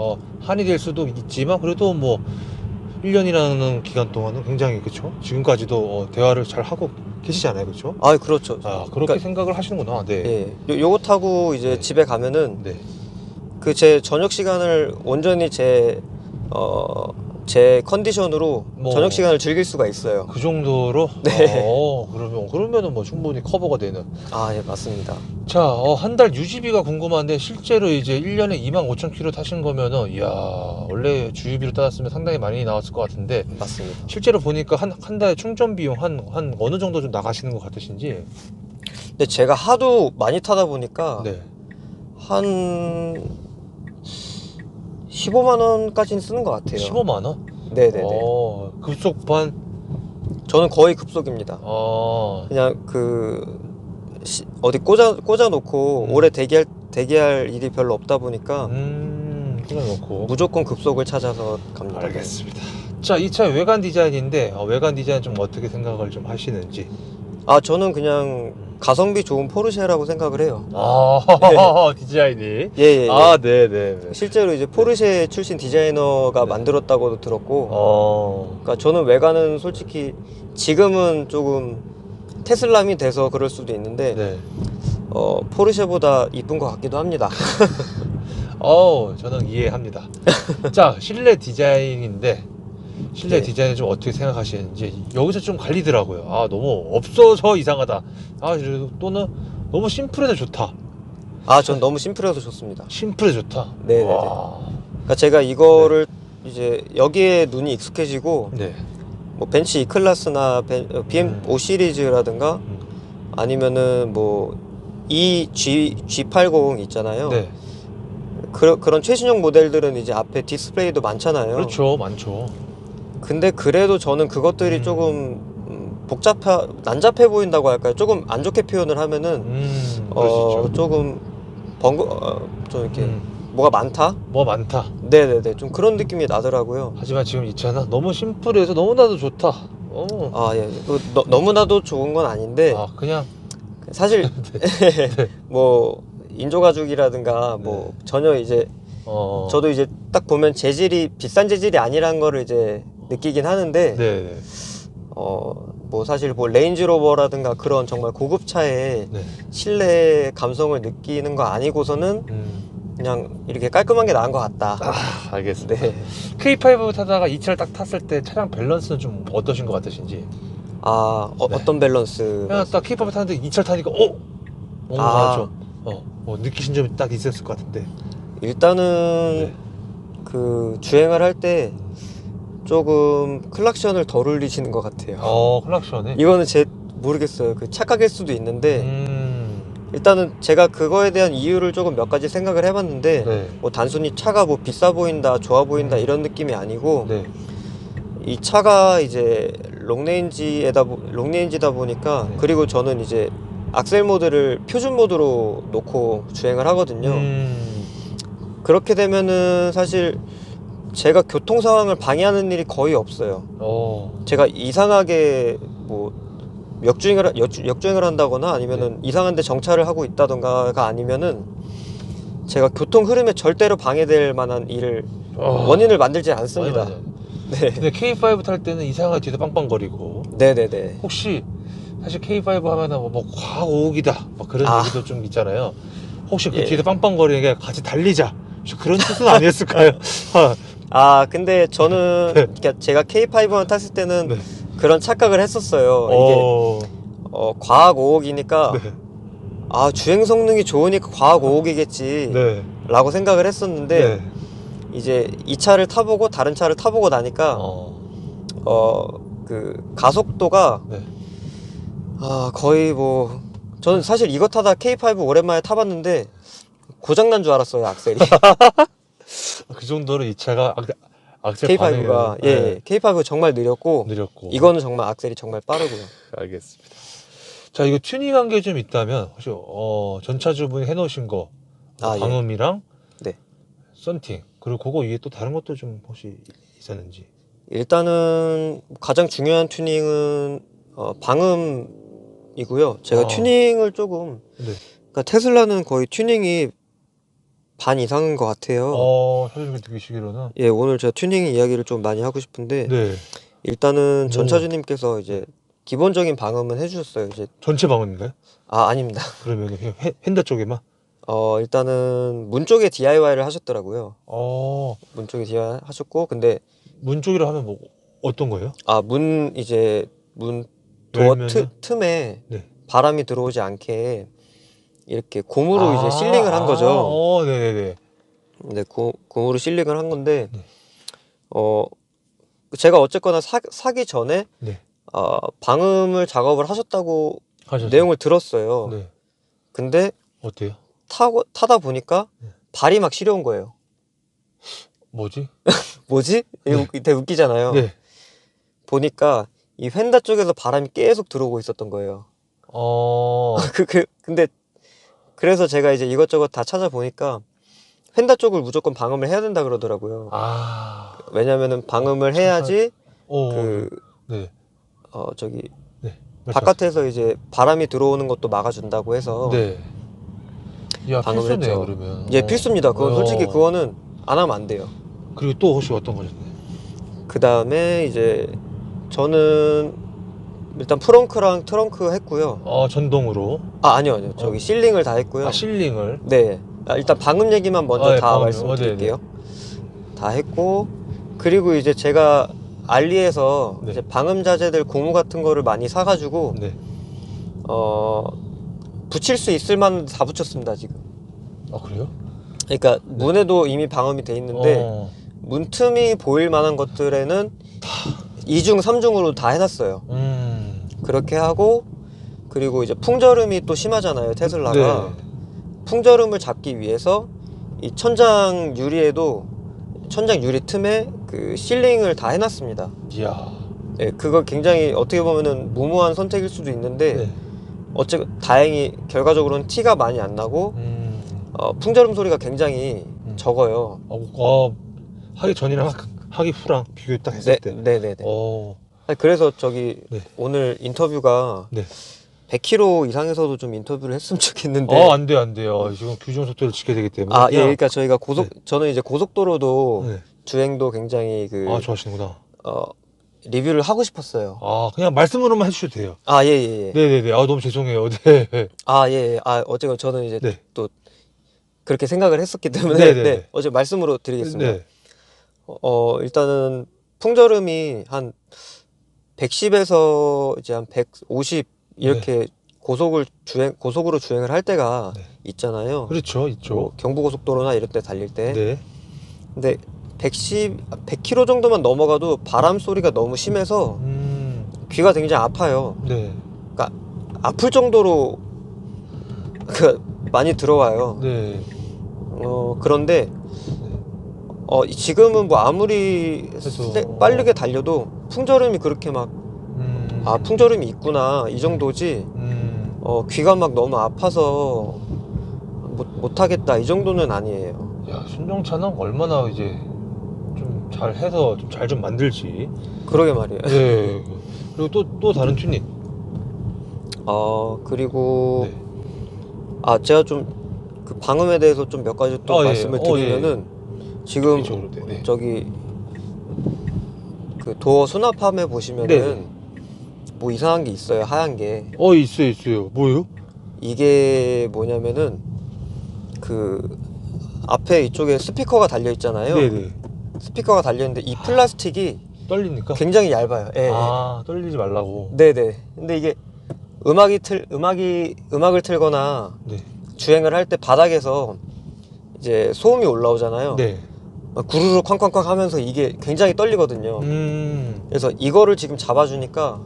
한이 될 수도 있지만 그래도 뭐 1년이라는 기간 동안은 굉장히 그쵸? 지금까지도 대화를 잘 하고 계시잖아요, 그쵸? 아, 그렇죠. 아, 그렇게 그러니까, 생각을 하시는구나. 네. 요거 타고 이제 네. 집에 가면은 네. 그 제 저녁 시간을 온전히 제 컨디션으로 뭐 저녁 시간을 즐길 수가 있어요. 그 정도로? 네. 그러면은 뭐 충분히 커버가 되는. 아, 예, 맞습니다. 자, 한 달 유지비가 궁금한데 실제로 이제 1년에 25,000km 타신 거면은 이야, 원래 주유비로 따졌으면 상당히 많이 나왔을 것 같은데 맞습니다. 실제로 보니까 한 달에 충전 비용 한 어느 정도 좀 나가시는 것 같으신지. 근데 제가 하도 많이 타다 보니까 네. 한 15만 원까지는 쓰는 것 같아요. 15만 원? 네네네. 급속반? 저는 거의 급속입니다. 그냥 어디 꽂아 놓고 오래 대기할 일이 별로 없다 보니까 끊어놓고. 무조건 급속을 찾아서 갑니다. 알겠습니다. 자, 이 차 외관 디자인인데 외관 디자인 좀 어떻게 생각을 좀 하시는지. 아, 저는 그냥 가성비 좋은 포르쉐라고 생각을 해요. 디자인이. 예. 네네. 실제로 이제 포르쉐 출신 디자이너가 네. 만들었다고도 들었고, 그러니까 저는 외관은 솔직히 지금은 조금 테슬라미 돼서 그럴 수도 있는데, 네. 포르쉐보다 이쁜 것 같기도 합니다. 저는 이해합니다. 자, 실내 디자인인데 실내 네. 디자인을 좀 어떻게 생각하시는지 여기서 좀 갈리더라고요. 너무 없어서 이상하다. 또는 너무 심플해서 좋다. 아, 전 너무 심플해서 좋습니다. 심플해 좋다. 네네네. 와. 그러니까 제가 이거를 이제 여기에 눈이 익숙해지고, 네. 뭐 벤츠 E클래스나 BM 5 시리즈라든가 아니면은 뭐 G80 있잖아요. 네. 그런 최신형 모델들은 이제 앞에 디스플레이도 많잖아요. 그렇죠, 많죠. 근데 그래도 저는 그것들이 조금 난잡해 보인다고 할까요? 조금 안 좋게 표현을 하면은 그럴 수 있죠. 조금 좀 이렇게 음. 뭐가 많다? 뭐 많다. 네네네, 좀 그런 느낌이 나더라고요. 하지만 지금 이 차는 너무 심플해서 너무나도 좋다. 아, 예. 너무나도 좋은 건 아닌데 그냥 사실 네. 뭐 인조가죽이라든가 뭐 전혀 이제 저도 이제 딱 보면 재질이 비싼 재질이 아니라는 거를 이제 느끼긴 하는데, 네. 뭐 사실 뭐 레인지로버라든가 그런 정말 고급차의 네. 실내 감성을 느끼는 거 아니고서는 그냥 이렇게 깔끔한 게 나은 것 같다. 알겠습니다. 네. K5 타다가 이 차를 딱 탔을 때 차량 밸런스는 좀 어떠신 것 같으신지. 네. 네. 어떤 밸런스? 그냥 딱 K5 타는데 이 차를 타니까 뭔가 좀 느끼신 점이 딱 있었을 것 같은데. 일단은 그 주행을 할 때 조금 클락션을 덜 울리시는 것 같아요. 클락션에? 이거는 모르겠어요. 그 착각일 수도 있는데, 일단은 제가 그거에 대한 이유를 조금 몇 가지 생각을 해봤는데, 뭐 단순히 차가 뭐 비싸 보인다, 좋아 보인다 이런 느낌이 아니고, 이 차가 이제 롱레인지다 보니까, 그리고 저는 이제 악셀 모드를 표준 모드로 놓고 주행을 하거든요. 그렇게 되면은 사실 제가 교통 상황을 방해하는 일이 거의 없어요. 제가 이상하게 뭐 역주행을 한다거나 아니면은 이상한 데 정차를 하고 있다던가가 아니면은 제가 교통 흐름에 절대로 방해될 만한 원인을 만들지 않습니다. 맞아요. 네. 근데 K5 탈 때는 이상하게 뒤에서 빵빵거리고. 네네네. 혹시 사실 K5 하면은 뭐 과학 오욱이다 막 그런 얘기도 좀 있잖아요. 혹시 그 뒤에서 빵빵거리는 게 같이 달리자 혹시 그런 뜻은 아니었을까요? 근데 저는 그러니까 제가 K5만 tas을 때는 그런 착각을 했었어요. 이게 과학 오옥이니까 주행 성능이 좋으니까 과학 오옥이겠지 라고 생각을 했었는데, 이제 이 차를 타보고 다른 차를 타보고 나니까 그 가속도가 거의 뭐, 저는 사실 이거 타다 K5 오랜만에 타봤는데 고장난 줄 알았어요, 악셀이. 그 정도로 이 차가 악셀 K5가 K5 정말 느렸고 이거는 정말 악셀이 정말 빠르고요. 알겠습니다. 자, 이거 튜닝한 게 좀 있다면 혹시 전차주분이 해놓으신 거 방음이랑 썬팅 그리고 그거 위에 또 다른 것도 좀 혹시 있었는지. 일단은 가장 중요한 튜닝은 방음이고요. 제가 튜닝을 조금 네. 그러니까 테슬라는 거의 튜닝이 반 이상인 것 같아요. 사장님 느끼시기로는. 예, 오늘 제가 튜닝 이야기를 좀 많이 하고 싶은데 네. 일단은 오. 전차주님께서 이제 기본적인 방음은 해주셨어요. 이제 전체 방음인가요? 아닙니다. 그러면 그냥 휀다 쪽에만? 일단은 문 쪽에 DIY를 하셨더라고요. 어, 문 쪽에 DIY 하셨고 근데 문 쪽이라 하면 뭐 어떤 거예요? 문 이제 문 도어 열면은? 틈에 네. 바람이 들어오지 않게 이렇게 고무로 이제 실링을 한 거죠. 네네네. 네, 고무로 실링을 한 건데 네. 제가 어쨌거나 사기 전에 네. 방음을 작업을 하셨다고 하셨어요. 내용을 들었어요. 네. 근데 어때요? 타다 보니까 네. 발이 막 시려운 거예요. 뭐지? 뭐지? 이거 되게 웃기잖아요. 네. 보니까 이 휀다 쪽에서 바람이 계속 들어오고 있었던 거예요. 근데 그래서 제가 이제 이것저것 다 찾아보니까 휀다 쪽을 무조건 방음을 해야 된다 그러더라고요. 왜냐면은 방음을 해야지 네. 저기 네. 바깥에서 이제 바람이 들어오는 것도 막아준다고 해서 네. 야, 방음을 필수네요, 했죠. 그러면. 예, 필수입니다. 그건 솔직히 그거는 안 하면 안 돼요. 그리고 또 혹시 어떤 거셨나요? 그 다음에 이제 저는 일단 프렁크랑 트렁크 했고요. 전동으로. 아니요. 저기 실링을 다 했고요. 실링을. 네. 일단 방음 얘기만 먼저 네, 다 방음요. 말씀드릴게요. 다 했고 그리고 이제 제가 알리에서 네. 이제 방음 자재들 고무 같은 거를 많이 사가지고 네. 붙일 수 있을 만한 다 붙였습니다 지금. 그래요? 그러니까 문에도 이미 방음이 돼 있는데 문 틈이 보일 만한 것들에는 2중 3중으로 다 해놨어요. 그렇게 하고 그리고 이제 풍절음이 또 심하잖아요 테슬라가. 네. 풍절음을 잡기 위해서 이 천장 유리에도 천장 유리 틈에 그 실링을 다 해놨습니다. 이야. 네, 그거 굉장히 어떻게 보면은 무모한 선택일 수도 있는데 다행히 결과적으로는 티가 많이 안 나고 풍절음 소리가 굉장히 적어요. 하기 전이랑 하기 후랑 비교 딱 했을 때. 네네네. 그래서 오늘 인터뷰가 네. 100km 이상에서도 좀 인터뷰를 했으면 좋겠는데. 안 돼요. 지금 규정 속도를 지켜야 되기 때문에. 예, 그러니까 저희가 저는 이제 고속도로도 주행도 굉장히 좋아하시는구나. 리뷰를 하고 싶었어요. 그냥 말씀으로만 해주셔도 돼요. 예. 네네네. 너무 죄송해요. 네. 예. 어쨌건 저는 이제 또 그렇게 생각을 했었기 때문에 어제 말씀으로 드리겠습니다. 네. 일단은 풍절음이 한 110에서 이제 한 150 이렇게 고속으로 주행을 할 때가 있잖아요. 그렇죠, 있죠. 경부고속도로나 이럴 때 달릴 때. 네. 근데 100km 정도만 넘어가도 바람 소리가 너무 심해서 귀가 굉장히 아파요. 네. 그러니까 아플 정도로 많이 들어와요. 네. 그런데 지금은 뭐 아무리 빠르게 달려도 풍절음이 그렇게 막 풍절음이 있구나 이 정도지 귀가 막 너무 아파서 못하겠다 이 정도는 아니에요. 야, 순정차는 얼마나 이제 좀 잘 해서 좀 잘 좀 만들지. 그러게 말이에요. 네. 그리고 또 다른 튜닝. 그리고 제가 좀 그 방음에 대해서 좀 몇 가지 또 말씀을 드리면은 지금 저기 그 도어 수납함에 보시면은 뭐 이상한 게 있어요. 하얀 게. 있어요. 뭐예요? 이게 뭐냐면은 그 앞에 이쪽에 스피커가 달려 있잖아요. 네네. 스피커가 달려 있는데 이 플라스틱이 떨리니까? 굉장히 얇아요. 예. 떨리지 말라고. 네네. 근데 이게 음악을 틀거나 주행을 할 때 바닥에서 이제 소음이 올라오잖아요. 막 구르르 쾅쾅쾅 하면서 이게 굉장히 떨리거든요. 그래서 이거를 지금 잡아주니까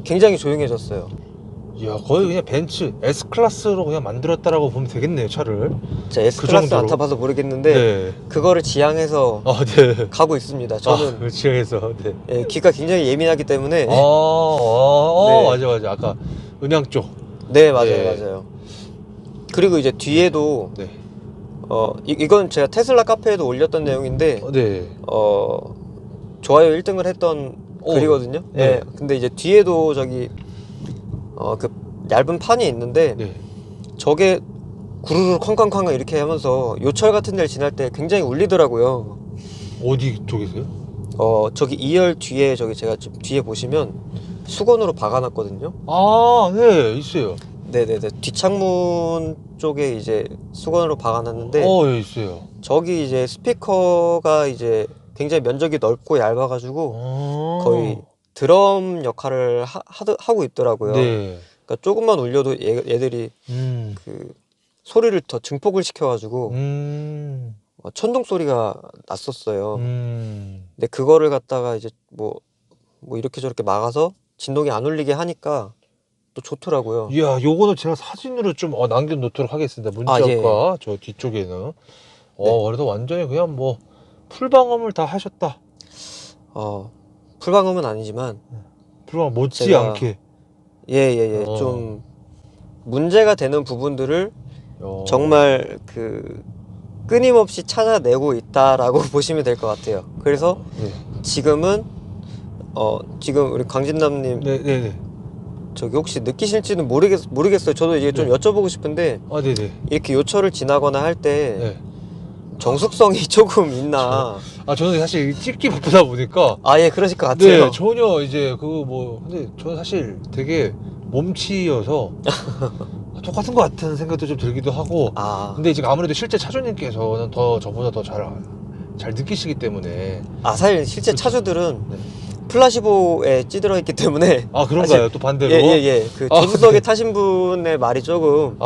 굉장히 조용해졌어요. 이야, 거의 그냥 벤츠 S클래스로 그냥 만들었다라고 보면 되겠네요, 차를. 제가 S클래스 안 타봐서 모르겠는데 그거를 지향해서 가고 있습니다. 저는 지향해서 귀가 굉장히 예민하기 때문에. 맞아. 아까 음향 쪽. 네, 맞아요. 그리고 이제 뒤에도 이건 제가 테슬라 카페에도 올렸던 내용인데 좋아요 1등을 했던 그리거든요. 네. 예. 근데 이제 뒤에도 저기 그 얇은 판이 있는데 네. 저게 구르르 쾅쾅쾅 이렇게 하면서 요철 같은 데를 지날 때 굉장히 울리더라고요. 어디 쪽이세요? 저기 2열 뒤에 저기 제가 지금 뒤에 보시면 수건으로 박아놨거든요. 아, 네, 있어요. 네네네. 뒷창문 쪽에 이제 수건으로 박아놨는데 예, 있어요. 저기 이제 스피커가 이제 굉장히 면적이 넓고 얇아가지고 거의 드럼 역할을 하고 있더라고요. 네. 그러니까 조금만 울려도 얘들이 그 소리를 더 증폭을 시켜가지고 천둥 소리가 났었어요. 근데 그거를 갖다가 이제 뭐 이렇게 저렇게 막아서 진동이 안 울리게 하니까 또 좋더라고요. 이야, 요거는 제가 사진으로 좀 남겨놓도록 하겠습니다. 문짝과 저 뒤쪽에는. 그래도 완전히 그냥 뭐 풀방음을 다 하셨다. 풀방음은 아니지만 풀방음 못지 제가- 않게. 예예예 좀 문제가 되는 부분들을 정말 그 끊임없이 찾아내고 있다라고 보시면 될 것 같아요. 그래서 네. 지금은 지금 우리 강진남님 네네네. 저기 혹시 느끼실지는 모르겠어요. 저도 이게 좀 네. 여쭤보고 싶은데 네네. 이렇게 요철을 지나거나 할 때 네. 정숙성이 조금 있나? 저는 사실 찍기 바쁘다 보니까. 예, 그러실 것 같아요. 네, 전혀 이제 근데 저는 사실 되게 몸치여서 똑같은 것 같은 생각도 좀 들기도 하고. 근데 지금 아무래도 실제 차주님께서는 더 저보다 더 잘 느끼시기 때문에. 사실 실제 그렇죠. 차주들은 네. 플라시보에 찌들어 있기 때문에. 그런가요? 사실- 또 반대로? 예. 그 조수석에 네. 타신 분의 말이 조금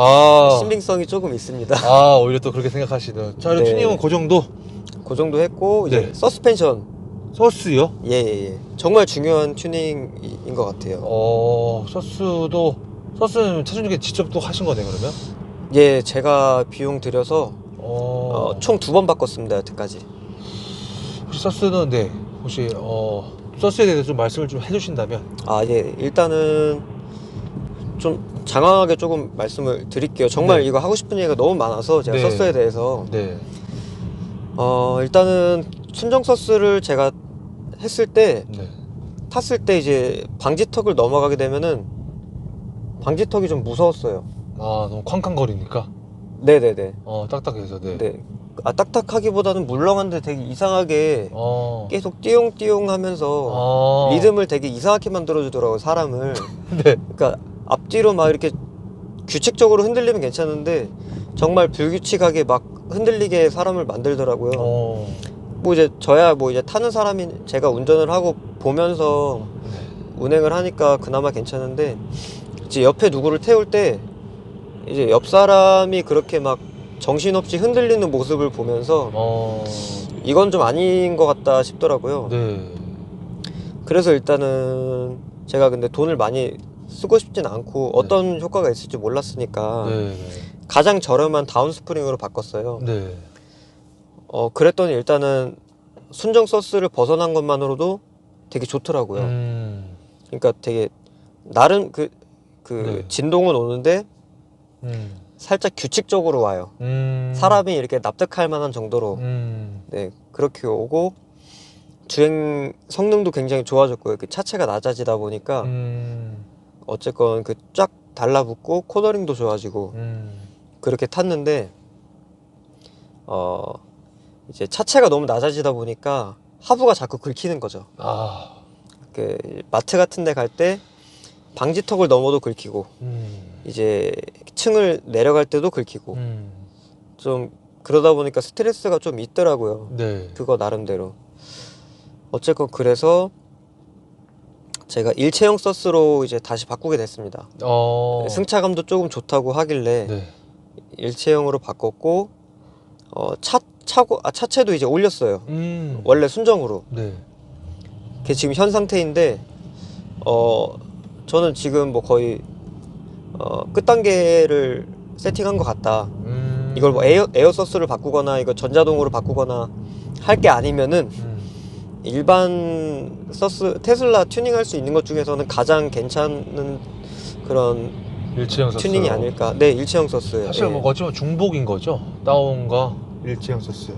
신빙성이 조금 있습니다. 오히려 또 그렇게 생각하시는. 자, 네. 튜닝은 그 정도? 그 정도 했고 이제 네. 서스펜션. 서스요? 예. 정말 중요한 튜닝인 것 같아요. 서스는 차주님께 직접 또 하신 거네, 그러면? 예, 제가 비용 들여서 총 2번 바꿨습니다, 여태까지. 혹시 서스는 혹시 서스에 대해서 좀 말씀을 좀 해주신다면. 예, 일단은 좀 장황하게 조금 말씀을 드릴게요. 정말 네. 이거 하고 싶은 얘기가 너무 많아서 제가 네. 서스에 대해서. 네. 일단은 순정 서스를 제가 했을 때 네. 탔을 때 이제 방지턱을 넘어가게 되면은 방지턱이 좀 무서웠어요. 너무 쾅쾅거리니까. 네네네. 딱딱해서. 네. 네. 딱딱하기보다는 물렁한데 되게 이상하게 계속 띠용띠용 하면서 리듬을 되게 이상하게 만들어주더라고요, 사람을. 네. 그러니까 앞뒤로 막 이렇게 규칙적으로 흔들리면 괜찮은데 정말 불규칙하게 막 흔들리게 사람을 만들더라고요. 뭐 이제 저야 뭐 이제 타는 사람이 제가 운전을 하고 보면서 운행을 하니까 그나마 괜찮은데 이제 옆에 누구를 태울 때 이제 옆 사람이 그렇게 막 정신없이 흔들리는 모습을 보면서 이건 좀 아닌 것 같다 싶더라고요. 네. 그래서 일단은 제가 근데 돈을 많이 쓰고 싶진 않고 어떤 효과가 있을지 몰랐으니까 네. 가장 저렴한 다운스프링으로 바꿨어요. 네. 그랬더니 일단은 순정 서스를 벗어난 것만으로도 되게 좋더라고요. 그러니까 되게 나름 네. 진동은 오는데 살짝 규칙적으로 와요. 사람이 이렇게 납득할 만한 정도로. 네, 그렇게 오고 주행 성능도 굉장히 좋아졌고요. 그 차체가 낮아지다 보니까 어쨌건 그 쫙 달라붙고 코너링도 좋아지고 그렇게 탔는데 이제 차체가 너무 낮아지다 보니까 하부가 자꾸 긁히는 거죠. 그 마트 같은 데 갈 때 방지턱을 넘어도 긁히고 이제 층을 내려갈 때도 긁히고 좀 그러다 보니까 스트레스가 좀 있더라고요. 네. 그거 나름대로. 어쨌건 그래서 제가 일체형 서스로 이제 다시 바꾸게 됐습니다. 승차감도 조금 좋다고 하길래 네. 일체형으로 바꿨고 차체도 이제 올렸어요. 음. 원래 순정으로. 네. 그게 지금 현 상태인데 저는 지금 뭐 거의 끝단계를 세팅한 것 같다. 이걸 뭐 에어 서스를 바꾸거나 이거 전자동으로 바꾸거나 할 게 아니면은 일반 서스 테슬라 튜닝할 수 있는 것 중에서는 가장 괜찮은 그런 일체형 서스. 튜닝이 아닐까. 네, 일체형 서스. 사실 예. 뭐 어쩌면 중복인 거죠. 다운과 일체형 서스.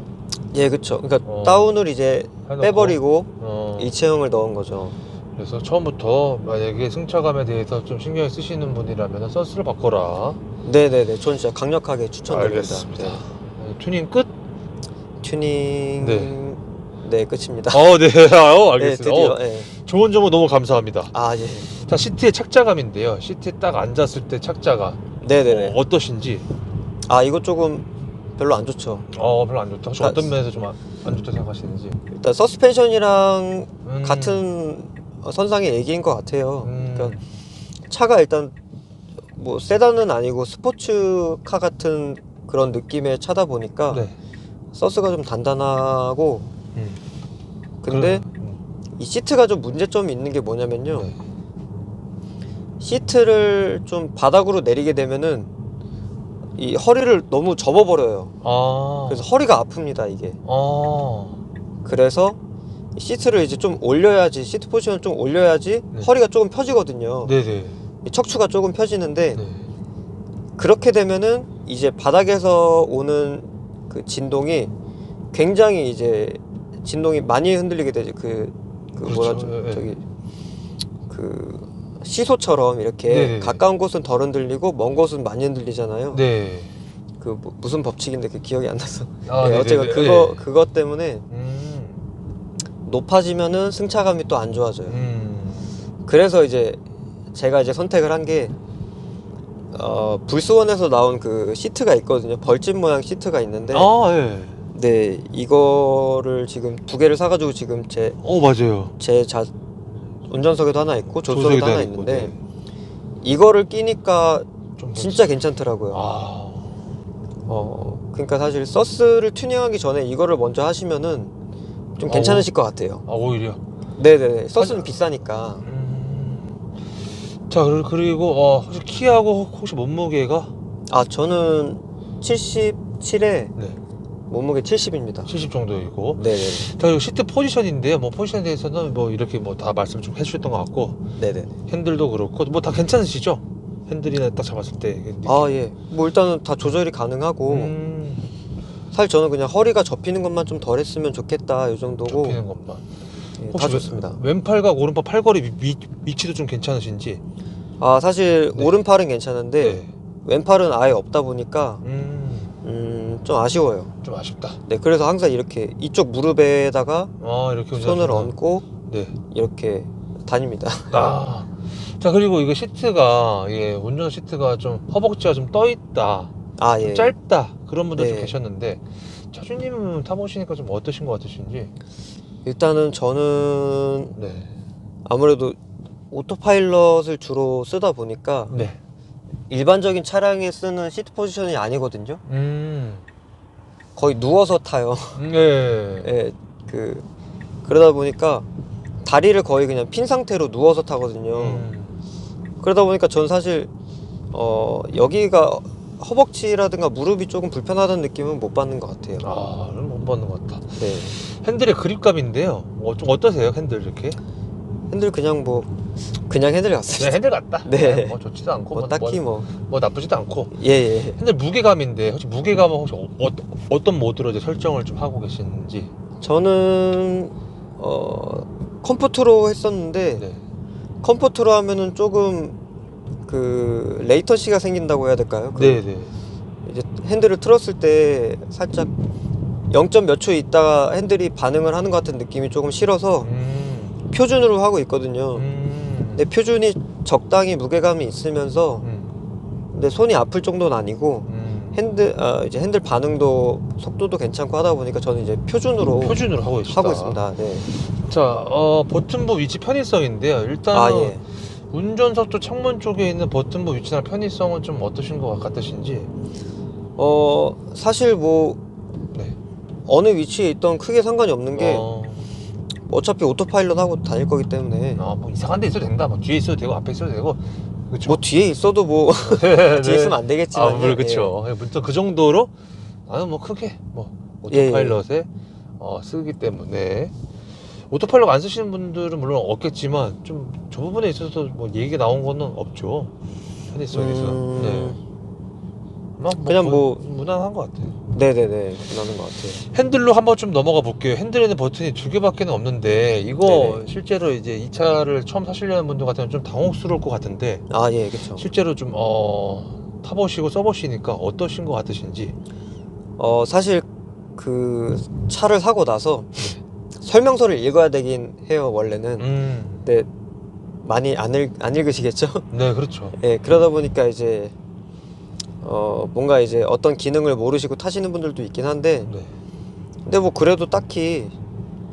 예, 그쵸. 그러니까 어. 다운을 이제 해놓고. 빼버리고 일체형을 넣은 거죠. 그래서 처음부터 만약에 승차감에 대해서 좀 신경을 쓰시는 분이라면 서스를 바꿔라. 네네네. 저는 진짜 강력하게 추천드립니다. 알겠습니다. 네. 튜닝 끝? 튜닝 네. 네 끝입니다. 네. 네 알겠습니다. 드디어. 네. 좋은 정보 너무 감사합니다. 아 예. 자, 시트의 착자감인데요. 시트에 딱 앉았을 때 착자감. 네네네. 어떠신지? 아 이거 조금 별로 안 좋죠. 별로 안 좋다. 혹시 아, 어떤 면에서 좀 안 좋다 생각하시는지? 일단 서스펜션이랑 음. 같은 선상의 얘기인 것 같아요. 음. 그러니까 차가 일단 뭐 세단은 아니고 스포츠카 같은 그런 느낌의 차다 보니까 네. 서스가 좀 단단하고 음. 근데 그럼, 이 시트가 좀 문제점이 있는 게 뭐냐면요. 네. 시트를 좀 바닥으로 내리게 되면은 이 허리를 너무 접어버려요. 아. 그래서 허리가 아픕니다 이게. 아. 그래서 이 시트를 이제 좀 올려야지, 시트 포지션을 좀 올려야지 네. 허리가 조금 펴지거든요. 네네. 이 척추가 조금 펴지는데 네. 그렇게 되면은 이제 바닥에서 오는 그 진동이 굉장히 이제 진동이 많이 흔들리게 되죠. 그 그렇죠. 뭐라죠? 네. 저기 그 시소처럼 이렇게 네네네. 가까운 곳은 덜 흔들리고 먼 곳은 많이 흔들리잖아요. 네. 그 무슨 법칙인데 그 기억이 안 나서. 아, 네, 네네네. 어쨌든 네. 그것 때문에 높아지면은 승차감이 또 안 좋아져요. 그래서 이제 제가 이제 선택을 한 게 불스원에서 나온 그 시트가 있거든요. 벌집 모양 시트가 있는데 예. 네 이거를 지금 2개를 사가지고 지금 맞아요. 제 운전석에도 하나 있고 조수석에도 하나 있고, 있는데 네. 이거를 끼니까 좀 진짜 괜찮더라고요. 그러니까 사실 서스를 튜닝하기 전에 이거를 먼저 하시면은 좀 괜찮으실 것 같아요. 오히려. 네네네. 서스는 비싸니까. 자, 그리고 혹시 키하고 혹시 몸무게가? 아 저는 77에 네. 몸무게 70입니다. 70 정도이고. 네네. 자, 그리고 시트 포지션인데요. 뭐 포지션에 대해서는 뭐 이렇게 뭐 다 말씀 좀 해주셨던 것 같고, 네네. 핸들도 그렇고 뭐 다 괜찮으시죠? 핸들이나 딱 잡았을 때 느낌. 예. 뭐 일단은 다 조절이 가능하고 사실 저는 그냥 허리가 접히는 것만 좀 덜 했으면 좋겠다 이 정도고. 접히는 것만. 예, 다 좋습니다. 왼팔과 오른팔 팔걸이 위치도 좀 괜찮으신지? 사실 네. 오른팔은 괜찮은데 네. 왼팔은 아예 없다 보니까 좀 아쉬워요. 좀 아쉽다. 네, 그래서 항상 이렇게 이쪽 무릎에다가 이렇게 손을 운전하시구나. 얹고 네. 이렇게 다닙니다. 자, 그리고 이거 시트가 운전 시트가 좀 허벅지가 좀 떠 있다. 좀 예. 짧다. 그런 분들 좀 네. 계셨는데 차주님은 타보시니까 좀 어떠신 것 같으신지? 일단은 저는 네. 아무래도 오토파일럿을 주로 쓰다 보니까 네. 일반적인 차량에 쓰는 시트 포지션이 아니거든요. 거의 누워서 타요. 네. 예, 그러다 보니까 다리를 거의 그냥 핀 상태로 누워서 타거든요. 그러다 보니까 전 사실 여기가 허벅지라든가 무릎이 조금 불편하다는 느낌은 못 받는 것 같아요. 그럼 못 받는 것 같다. 네. 핸들의 그립감인데요. 좀 어떠세요, 핸들 이렇게? 핸들 그냥 핸들 같습니다. 네, 핸들 같다. 네. 뭐 좋지도 않고 뭐 딱히 뭐 나쁘지도 않고. 예. 핸들 무게감인데 혹시 무게감은 혹시 어떤 모드로 이제 설정을 좀 하고 계시는지? 저는 컴포트로 했었는데 네. 컴포트로 하면은 조금 레이턴시가 생긴다고 해야 될까요? 네네. 이제 핸들을 틀었을 때 살짝 0. 몇 초 있다가 핸들이 반응을 하는 것 같은 느낌이 조금 싫어서 표준으로 하고 있거든요. 근데 표준이 적당히 무게감이 있으면서 근데 손이 아플 정도는 아니고 이제 핸들 반응도 속도도 괜찮고 하다 보니까 저는 이제 표준으로 하고 있습니다. 네. 자, 버튼부 위치 편의성인데요. 일단 예. 운전석 쪽 창문 쪽에 있는 버튼부 위치나 편의성은 좀 어떠신 것 같으신지? 사실 뭐 네. 어느 위치에 있던 크게 상관이 없는 게 어차피 오토파일럿 하고 다닐 거기 때문에 뭐 이상한 데 있어도 된다. 뭐 뒤에 있어도 되고 앞에 있어도 되고. 그쵸? 뭐 뒤에 있어도 뭐 뒤에 있으면 안 되겠지만 물론 그쵸. 문자 그 정도로 나는 뭐 크게 오토파일럿에 쓰기 때문에 오토파일럿 안 쓰시는 분들은 물론 없겠지만 좀 저 부분에 있어서 뭐 얘기가 나온 거는 없죠. 편의성에서. 그냥 뭐 무난한 것 같아요. 네네네 나는 것 같아요. 핸들로 한번 좀 넘어가 볼게요. 핸들에는 버튼이 2개밖에 없는데 이거 네네. 실제로 이제 이 차를 처음 사시려는 분들 같으면 좀 당혹스러울 것 같은데 아 예 그쵸. 실제로 좀 타보시고 써보시니까 어떠신 것 같으신지. 사실 그 차를 사고 나서 네. 설명서를 읽어야 되긴 해요 원래는. 음. 근데 많이 안 읽으시겠죠? 네, 그렇죠. 예 그러다 보니까 이제 뭔가 이제 어떤 기능을 모르시고 타시는 분들도 있긴 한데 네. 근데 뭐 그래도 딱히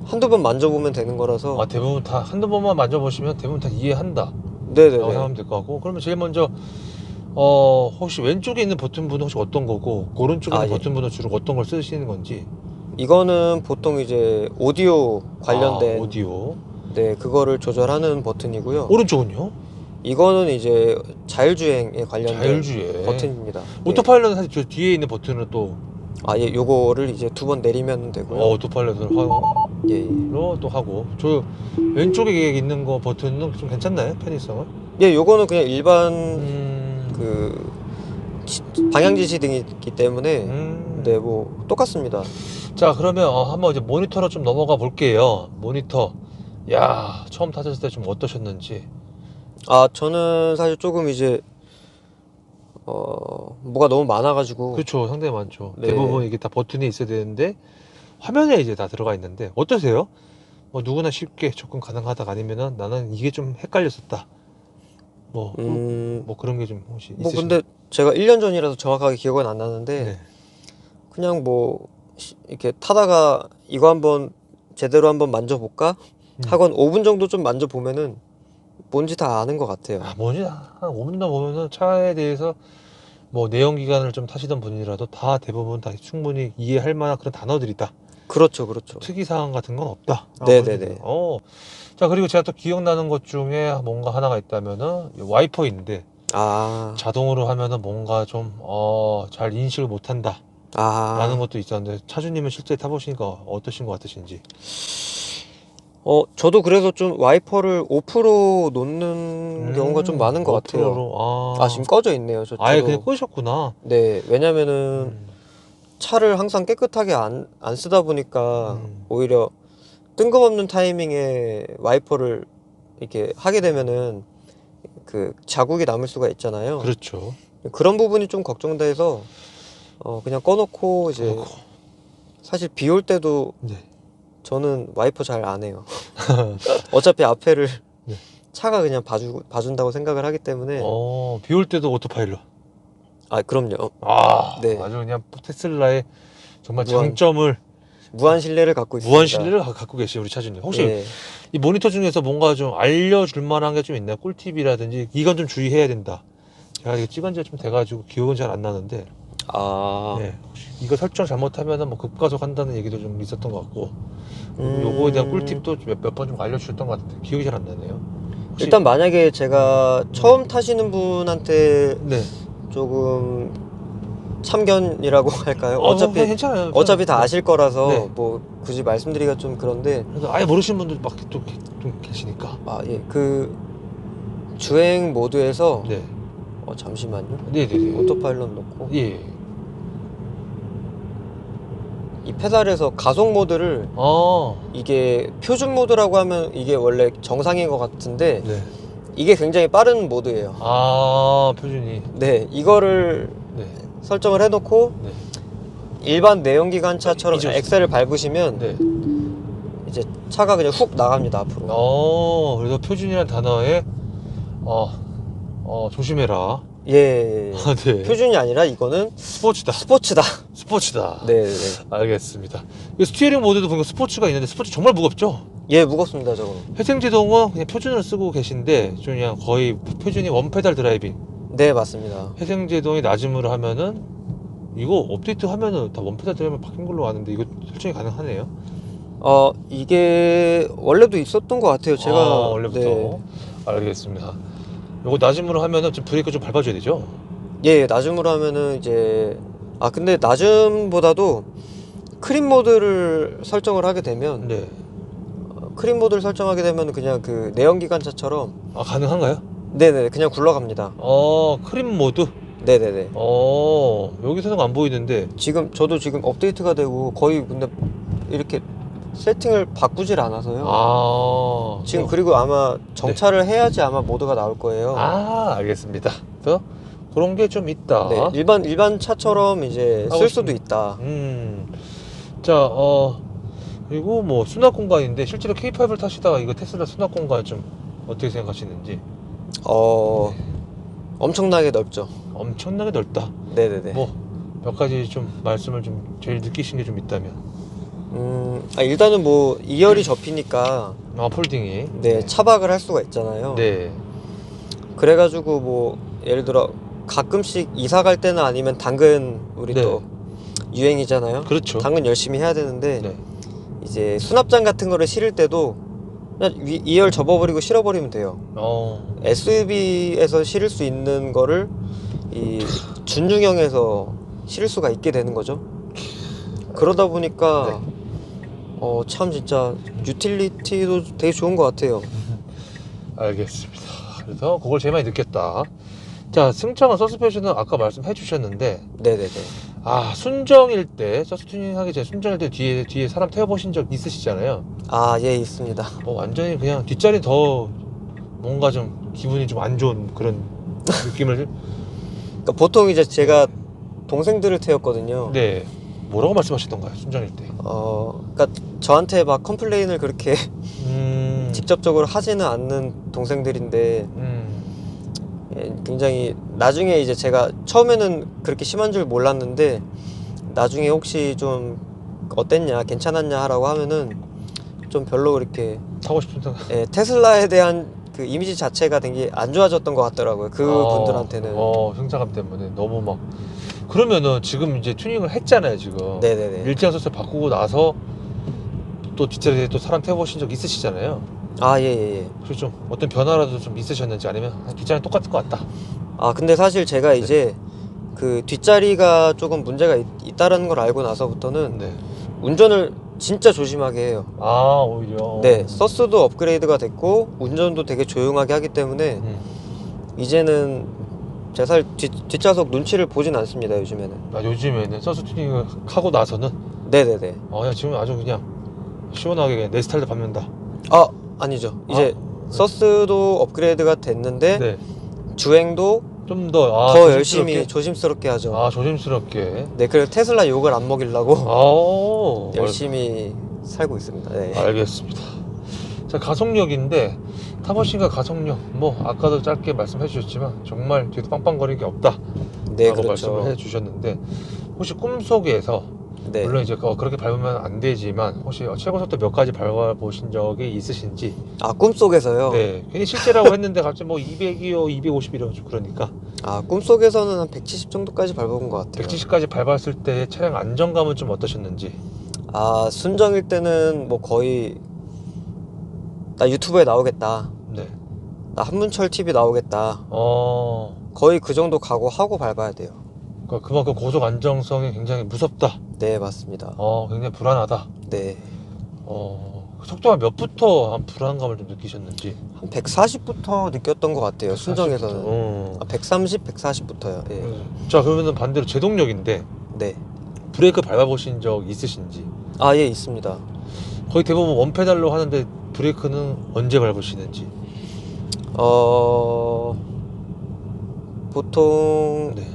한두 번 만져보면 되는 거라서 대부분 다 한두 번만 만져보시면 대부분 다 이해한다 라고 네네네. 생각하면 될 것 같고, 그러면 제일 먼저 혹시 왼쪽에 있는 버튼분은 혹시 어떤 거고 오른쪽에 있는 예. 버튼분은 주로 어떤 걸 쓰시는 건지. 이거는 보통 이제 오디오 관련된 오디오. 네 그거를 조절하는 버튼이고요. 오른쪽은요? 이거는 이제 자율주행에 관련된 자율주행. 버튼입니다. 네. 오토파일럿은 사실 저 뒤에 있는 버튼은 또 예, 요거를 이제 2번 내리면 되고요. 오토파일럿을 하고 예, 예. 또 하고. 저 왼쪽에 있는 거 버튼은 좀 괜찮나요? 편의성은? 예, 요거는 그냥 일반 음. 방향 지시등이기 때문에 음. 네, 뭐 똑같습니다. 자, 그러면 한번 이제 모니터로 좀 넘어가 볼게요. 모니터. 야, 처음 타셨을 때 좀 어떠셨는지. 저는 사실 조금 이제 뭐가 너무 많아가지고 그렇죠. 상당히 많죠. 네. 대부분 이게 다 버튼이 있어야 되는데 화면에 이제 다 들어가 있는데 어떠세요? 누구나 쉽게 접근 가능하다, 아니면은 나는 이게 좀 헷갈렸었다. 뭐 그런 게 좀 혹시 뭐 있으신가요? 근데 제가 1년 전이라서 정확하게 기억은 안 나는데 네. 그냥 뭐 이렇게 타다가 이거 한번 제대로 한번 만져볼까 하건 5분 정도 좀 만져보면은 뭔지 다 아는 것 같아요. 뭐지? 한 5분 더 보면은 차에 대해서 뭐 내연 기관을 좀 타시던 분이라도 다 대부분 다 충분히 이해할 만한 그런 단어들이다. 그렇죠, 그렇죠. 특이사항 같은 건 없다. 네네네. 자, 그리고 제가 또 기억나는 것 중에 뭔가 하나가 있다면은 와이퍼인데 자동으로 하면은 뭔가 좀 잘 인식을 못한다 라는 것도 있었는데, 차주님은 실제 타보시니까 어떠신 것 같으신지. 저도 그래서 좀 와이퍼를 오프로 놓는 경우가 좀 많은 것 같아요. 오프로로. 지금 꺼져 있네요. 아예 저도. 그냥 끄셨구나. 네, 왜냐면은 차를 항상 깨끗하게 안 쓰다 보니까 오히려 뜬금없는 타이밍에 와이퍼를 이렇게 하게 되면은 그 자국이 남을 수가 있잖아요. 그렇죠. 그런 부분이 좀 걱정돼서 그냥 꺼놓고 이제 사실 비 올 때도 네. 저는 와이퍼 잘 안 해요. 어차피 앞에를 네. 차가 그냥 봐준다고 생각을 하기 때문에. 비 올 때도 오토파일럿. 그럼요. 네. 아주 그냥 테슬라의 정말 무한 신뢰를 갖고 있습니다. 무한 신뢰를 갖고 계신 우리 차주님. 혹시 이 모니터 중에서 뭔가 좀 알려줄 만한 게 좀 있나요? 꿀팁이라든지 이건 좀 주의해야 된다. 제가 이거 찍은 지가 좀 돼가지고 기억은 잘 안 나는데. 네. 혹시 이거 설정 잘못하면은 뭐 급가속 한다는 얘기도 좀 있었던 것 같고. 요거에 대한 꿀팁도 몇 번 좀 알려주셨던 것 같은데 기억이 잘 안 나네요. 일단 만약에 제가 처음 타시는 분한테 조금 참견이라고 할까요? 괜찮아요. 어차피 다 아실 거라서 네. 뭐 굳이 말씀드리기가 좀 그런데. 그래서 아예 모르시는 분들 막 좀 계시니까. 예. 그 주행 모드에서 네. 잠시만요. 네네네. 오토파일럿 놓고. 예. 이 페달에서 가속 모드를 이게 표준 모드라고 하면 이게 원래 정상인 것 같은데 네. 이게 굉장히 빠른 모드예요. 표준이. 네, 이거를 설정을 해놓고 일반 내연기관차처럼 엑셀을 밟으시면 이제 차가 그냥 훅 나갑니다 앞으로. 그래서 표준이라는 단어에 조심해라. 예. 네. 표준이 아니라 이거는 스포츠다. 네. 알겠습니다. 스티어링 모드도 보니까 스포츠가 있는데 스포츠 정말 무겁죠? 예, 무겁습니다 저거. 회생제동은 그냥 표준으로 쓰고 계신데 그냥 거의 표준이 원페달 드라이빙. 네, 맞습니다. 회생제동이 낮음으로 하면은 이거 업데이트 하면은 다 원페달 드라이빙 바뀐 걸로 아는데 이거 설정이 가능하네요. 이게 원래도 있었던 것 같아요. 제가 원래부터. 네. 알겠습니다. 요거 낮음으로 하면은 좀 브레이크 좀 밟아줘야 되죠? 예, 낮음으로 하면은 이제 근데 낮음보다도 크림 모드를 설정을 하게 되면 크림 모드를 설정하게 되면 그냥 그 내연기관차처럼 가능한가요? 네네 그냥 굴러갑니다. 크림 모드? 네네네. 여기서는 안 보이는데. 저도 지금 업데이트가 되고 거의 근데 이렇게 세팅을 바꾸질 않아서요. 지금 그리고 아마 정차를 해야지 아마 모드가 나올 거예요. 알겠습니다. 그래서 그런 게 좀 있다. 네, 일반 차처럼 이제 쓸 수도 있다. 자, 그리고 뭐 수납 공간인데 실제로 K5를 타시다가 이거 테슬라 수납 공간 좀 어떻게 생각하시는지. 엄청나게 넓죠. 엄청나게 넓다. 네네네. 뭐 몇 가지 좀 말씀을 좀 제일 느끼신 게 좀 있다면. 일단은 뭐 2열이 접히니까 폴딩이. 네, 차박을 할 수가 있잖아요. 네. 그래가지고 뭐 예를 들어 가끔씩 이사 갈 때나 아니면 당근 우리 네. 또 유행이잖아요. 그렇죠. 당근 열심히 해야 되는데 네. 이제 수납장 같은 거를 실을 때도 그냥 2열 접어버리고 실어버리면 돼요. SUV에서 실을 수 있는 거를 이 준중형에서 실을 수가 있게 되는 거죠. 그러다 보니까 참 진짜 유틸리티도 되게 좋은 것 같아요. 알겠습니다. 그래서 그걸 제일 많이 느꼈다. 자, 승차감 서스펜션은 아까 말씀해 주셨는데, 네네네. 순정일 때, 서스튜닝 하기 전에 순정일 때 뒤에 사람 태워보신 적 있으시잖아요. 예, 있습니다. 완전히 그냥 뒷자리 더 뭔가 좀 기분이 좀 안 좋은 그런 느낌을. 그러니까 보통 이제 제가 동생들을 태웠거든요. 네. 뭐라고 말씀하시던가요, 순정일 때? 그러니까 저한테 막 컴플레인을 그렇게 직접적으로 하지는 않는 동생들인데 예, 굉장히 나중에 이제 제가 처음에는 그렇게 심한 줄 몰랐는데 나중에 혹시 좀 어땠냐, 괜찮았냐 하라고 하면은 좀 별로 그렇게 타고 싶은 생각. 예, 테슬라에 대한 그 이미지 자체가 되게 안 좋아졌던 것 같더라고요. 그 분들한테는. 승차감 때문에 너무 막. 그러면은 지금 이제 튜닝을 했잖아요, 지금. 네네네. 일제한 소스 바꾸고 나서 또 뒷자리에 또 사람 태워보신 적 있으시잖아요. 예. 그래서 좀 어떤 변화라도 좀 있으셨는지, 아니면 뒷자리 똑같을 것 같다. 근데 사실 제가 이제 그 뒷자리가 조금 문제가 있다는 걸 알고 나서부터는 네. 운전을 진짜 조심하게 해요. 오히려. 네, 서스도 업그레이드가 됐고 운전도 되게 조용하게 하기 때문에 이제는 제가 사실 뒷좌석 눈치를 보진 않습니다, 요즘에는. 요즘에는 서스 튜닝을 하고 나서는. 네네네. 야, 지금 아주 그냥 시원하게 그냥 내 스타일로 밟는다. 아니죠. 이제 서스도 업그레이드가 됐는데 네. 주행도 좀 더 열심히 조심스럽게 하죠. 조심스럽게. 네, 그래서 테슬라 욕을 안 먹이려고 열심히 살고 있습니다. 네. 알겠습니다. 자, 가속력인데 타보신가 가속력, 뭐 아까도 짧게 말씀해 주셨지만 정말 뒤에도 빵빵거리는 게 없다. 네, 라고 그렇죠. 말씀을 해 주셨는데, 혹시 꿈속에서 네. 물론 이제 그렇게 밟으면 안 되지만 혹시 최고 속도 몇 가지 밟아 보신 적이 있으신지. 꿈속에서요? 네, 괜히 실제라고 했는데 갑자기 뭐 200이요 250 이러고 그러니까. 꿈속에서는 한 170 정도까지 밟아본 것 같아요. 170까지 밟았을 때 차량 안정감은 좀 어떠셨는지. 순정일 때는 뭐 거의 나 유튜브에 나오겠다, 네. 나 한문철 TV 나오겠다, 거의 그 정도 각오하고 밟아야 돼요. 그러니까 그만큼 고속 안정성이 굉장히 무섭다. 네, 맞습니다. 굉장히 불안하다. 네. 속도가 몇부터 한 불안감을 좀 느끼셨는지. 한 140부터 느꼈던 것 같아요. 140부터. 순정에서는 130, 140부터요. 예. 자, 그러면은 반대로 제동력인데 네. 브레이크 밟아보신 적 있으신지. 예, 있습니다. 거의 대부분 원페달로 하는데 브레이크는 언제 밟으시는지. 보통 네.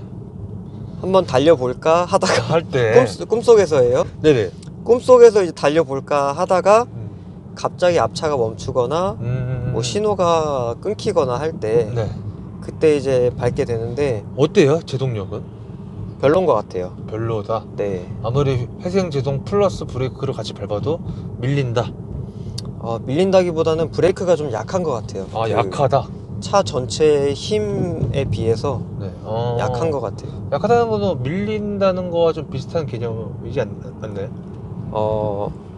한번 달려볼까 하다가 할 때. 꿈속에서예요. 네네. 꿈속에서 이제 달려볼까 하다가 갑자기 앞차가 멈추거나 뭐 신호가 끊기거나 할 때 네. 그때 이제 밟게 되는데 어때요? 제동력은? 별론 것 같아요. 별로다. 네. 아무리 회생 제동 플러스 브레이크를 같이 밟아도 밀린다. 밀린다기보다는 브레이크가 좀 약한 것 같아요. 약하다. 차 전체의 힘에 비해서 네. 약한 것 같아요. 약하다는 거는 밀린다는 거와 좀 비슷한 개념이지 않나요?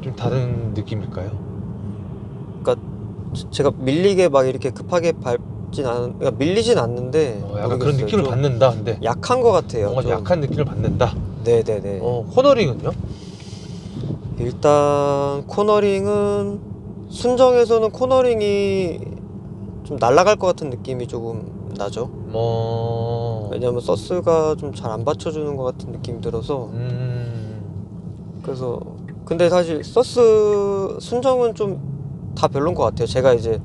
좀 다른 느낌일까요? 그러니까 제가 밀리게 막 이렇게 급하게 그러니까 밀리진 않는데 약간 그런 느낌을 받는다. 근데 약한 것 같아요. 뭔가 약한 느낌을 받는다. 네네네. 코너링은요? 일단 코너링은 순정에서는 코너링이 좀 날아갈 것 같은 느낌이 조금 나죠. 왜냐면 서스가 좀 잘 안 받쳐주는 것 같은 느낌이 들어서. 그래서 근데 사실 서스 순정은 좀 다 별론 것 같아요. 제가 이제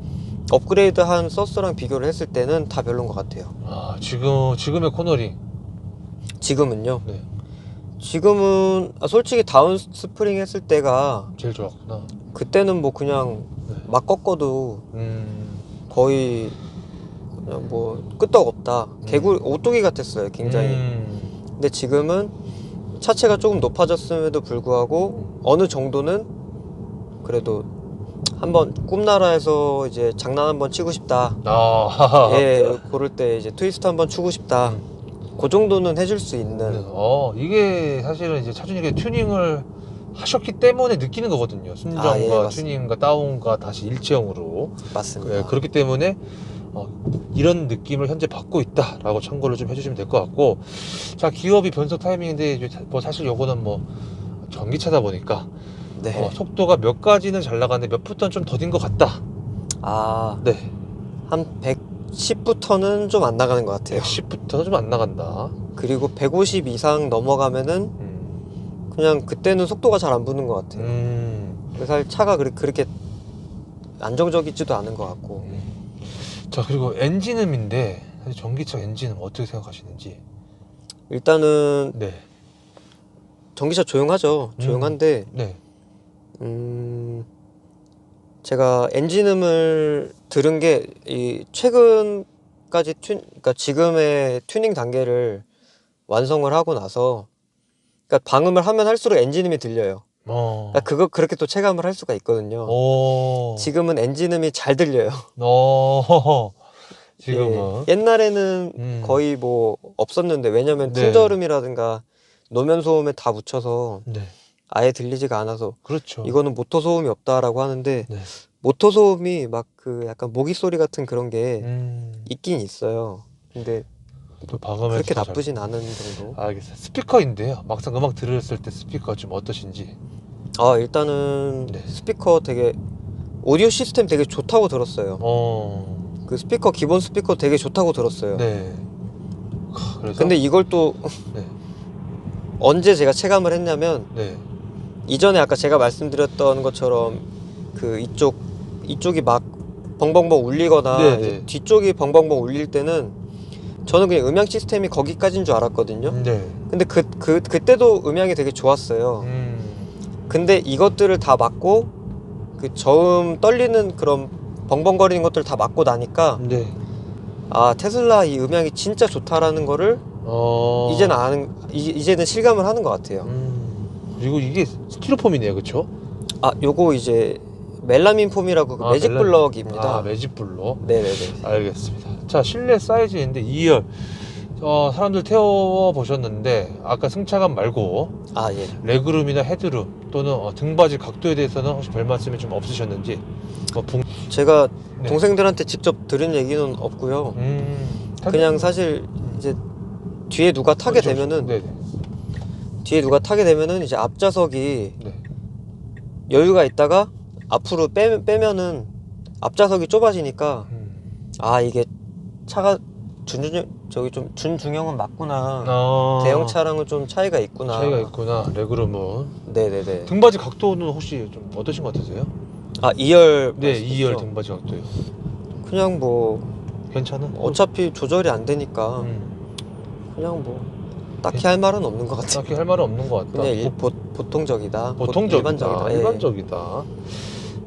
업그레이드한 서스랑 비교를 했을 때는 다 별론 것 같아요. 아, 지금의 코너링. 지금은요. 네. 지금은 솔직히 다운 스프링 했을 때가 제일 좋았구나. 그때는 뭐 그냥 네. 막 꺾어도 음. 거의 그냥 뭐 끄떡 없다. 개구리 오뚜기 같았어요, 굉장히. 근데 지금은 차체가 조금 높아졌음에도 불구하고 어느 정도는 그래도 한번 꿈나라에서 이제 장난 한번 치고 싶다. 아. 예, 그럴 때 이제 트위스트 한번 추고 싶다. 그 정도는 해줄 수 있는. 이게 사실은 이제 차준이가 튜닝을 하셨기 때문에 느끼는 거거든요. 순정과 예, 맞습니다. 튜닝과 다운과 다시 일체형으로. 맞습니다. 네, 그렇기 때문에 이런 느낌을 현재 받고 있다라고 참고를 좀 해주시면 될 것 같고, 자, 기어비 변속 타이밍인데 이제 뭐 사실 요거는 뭐 전기차다 보니까 네. 속도가 몇 가지는 잘 나가는데 몇 부터는 좀 더딘 것 같다. 네. 한 110부터는 좀 안 나가는 것 같아요. 110부터는 좀 안 나간다. 그리고 150 이상 넘어가면은 그냥 그때는 속도가 잘 안 붙는 것 같아요. 사실 차가 그렇게 안정적이지도 않은 것 같고. 자, 그리고 엔진음인데 사실 전기차 엔진음 어떻게 생각하시는지. 일단은 네. 전기차 조용하죠. 조용한데 네. 제가 엔진음을 들은 게 이 최근까지 그러니까 지금의 튜닝 단계를 완성을 하고 나서, 그러니까 방음을 하면 할수록 엔진음이 들려요. 그러니까 그렇게 또 체감을 할 수가 있거든요. 지금은 엔진음이 잘 들려요. 지금은 예, 옛날에는 거의 뭐 없었는데, 왜냐면 네. 풍절음이라든가 노면 소음에 다 묻혀서 네. 아예 들리지가 않아서 그렇죠. 이거는 모터 소음이 없다라고 하는데, 네. 모터 소음이 막 그 약간 모기 소리 같은 그런 게 있긴 있어요. 근데 또 방음에서 그렇게 잘- 나쁘진 않은 정도. 알겠어요. 스피커인데요. 막상 음악 들었을 때 스피커 좀 어떠신지. 일단은 네. 스피커 되게 오디오 시스템 되게 좋다고 들었어요. 그 스피커 기본 스피커 되게 좋다고 들었어요. 네. 그래서 근데 이걸 또 네. 언제 제가 체감을 했냐면, 네. 이전에 아까 제가 말씀드렸던 것처럼 그 이쪽이 막 벙벙벙 울리거나 네, 이제 네. 뒤쪽이 벙벙벙 울릴 때는 저는 그냥 음향 시스템이 거기까지인 줄 알았거든요. 네. 근데 그때도 음향이 되게 좋았어요. 근데 이것들을 다 막고 그 저음 떨리는 그런 벙벙거리는 것들 다 막고 나니까 네. 테슬라 이 음향이 진짜 좋다라는 거를 이제는 실감을 하는 것 같아요. 그리고 이게 스티로폼이네요, 그렇죠? 요거 이제 멜라민 폼이라고 그 매직 블럭입니다. 매직 블럭. 네네네. 알겠습니다. 자, 실내 사이즈인데 2열. 사람들 태워 보셨는데 아까 승차감 말고 예. 레그룸이나 헤드룸 또는 등받이 각도에 대해서는 혹시 별 말씀이 좀 없으셨는지. 제가 네. 동생들한테 직접 들은 얘기는 없고요. 그냥 사실 이제 뒤에 누가 타게 되면은 네네. 뒤에 누가 타게 되면은 이제 앞좌석이 네. 여유가 있다가 앞으로 빼면은 앞좌석이 좁아지니까 이게 차가 준중형은 맞구나. 대형 차랑은 좀 차이가 있구나. 레그룸은. 네네네. 등받이 각도는 혹시 좀 어떠신 것 같으세요? 2열. 네, 2열 등받이 각도요. 그냥 뭐 괜찮은? 어차피 조절이 안 되니까 그냥 뭐 딱히 할 말은 없는 것 같아요. 딱히 할 말은 없는 것 같다. 그냥 보통적이다. 일반적이다. 예. 일반적이다.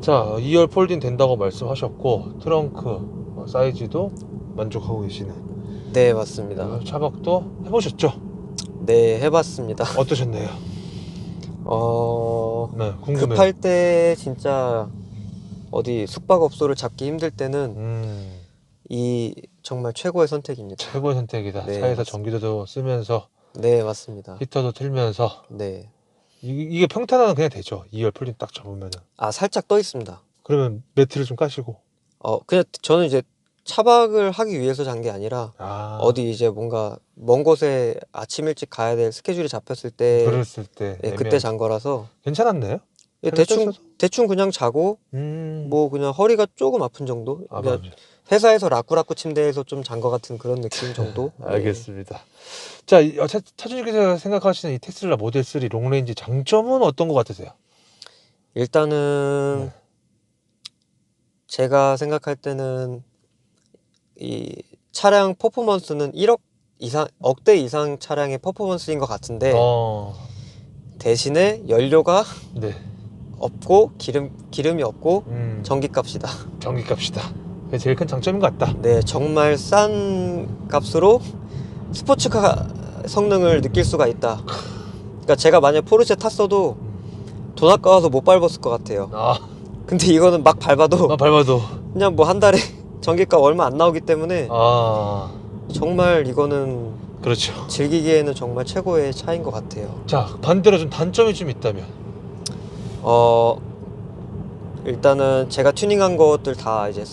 자, 2열 폴딩 된다고 말씀하셨고 트렁크 사이즈도 만족하고 계시는. 네, 맞습니다. 차박도 해보셨죠? 네, 해봤습니다. 어떠셨나요? 네, 궁금해요. 급할 때 진짜 어디 숙박업소를 잡기 힘들 때는 이 정말 최고의 선택입니다. 최고의 선택이다. 네, 차에서 맞습니다. 전기도 쓰면서 네, 맞습니다. 히터도 틀면서. 네. 이게 평탄화는 그냥 되죠. 2열 폴딩 딱 잡으면은. 살짝 떠 있습니다. 그러면 매트를 좀 까시고. 그냥 저는 이제 차박을 하기 위해서 잔 게 아니라 어디 이제 뭔가 먼 곳에 아침 일찍 가야 될 스케줄이 잡혔을 때 그랬을 때 그때 잔 거라서. 괜찮았나요? 예, 대충 그냥 자고 뭐 그냥 허리가 조금 아픈 정도. 아, 그냥 맞아요. 회사에서 라꾸라꾸 침대에서 좀 잔 것 같은 그런 느낌 정도. 예. 알겠습니다. 자, 차준님께서 생각하시는 이 테슬라 모델 3 롱레인지 장점은 어떤 것 같으세요? 일단은 네. 제가 생각할 때는 이 차량 퍼포먼스는 1억 이상, 억대 이상 차량의 퍼포먼스인 것 같은데 어, 대신에 연료가 네. 없고 기름이 없고 음, 전기값이다. 전기값이다. 그게 제일 큰 장점인 것 같다. 네, 정말 싼 값으로 스포츠카 성능을 느낄 수가 있다. 그러니까 제가 만약 포르쉐 탔어도 돈 아까워서 못 밟았을 것 같아요. 아, 근데 이거는 막 밟아도 밟아도. 그냥 뭐 한 달에 전기값 얼마 안 나오기 때문에 아, 정말 이거는 그렇죠. 즐기기에는 정말 최고의 차인 것 같아요. 자, 반대로 좀 단점이 좀 있다면. 어, 일단은 제가 튜닝한 것들 다 이제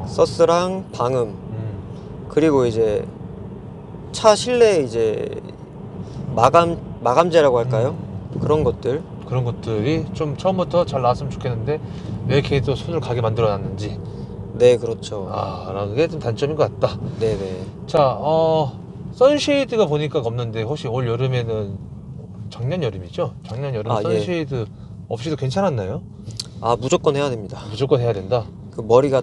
서스랑 방음, 그리고 이제 차 실내 이제 마감재라고 할까요? 그런 것들. 그런 것들이 좀 처음부터 잘 나왔으면 좋겠는데 왜 이렇게 또 손을 가게 만들어 놨는지. 네, 그렇죠. 라는 게 좀 단점인 것 같다. 네네. 자, 선쉐이드가 보니까 없는데 혹시 올 여름에는 작년 여름이죠? 작년 여름 아, 예. 선쉐이드 없이도 괜찮았나요? 아, 무조건 해야 됩니다. 무조건 해야 된다. 그 머리가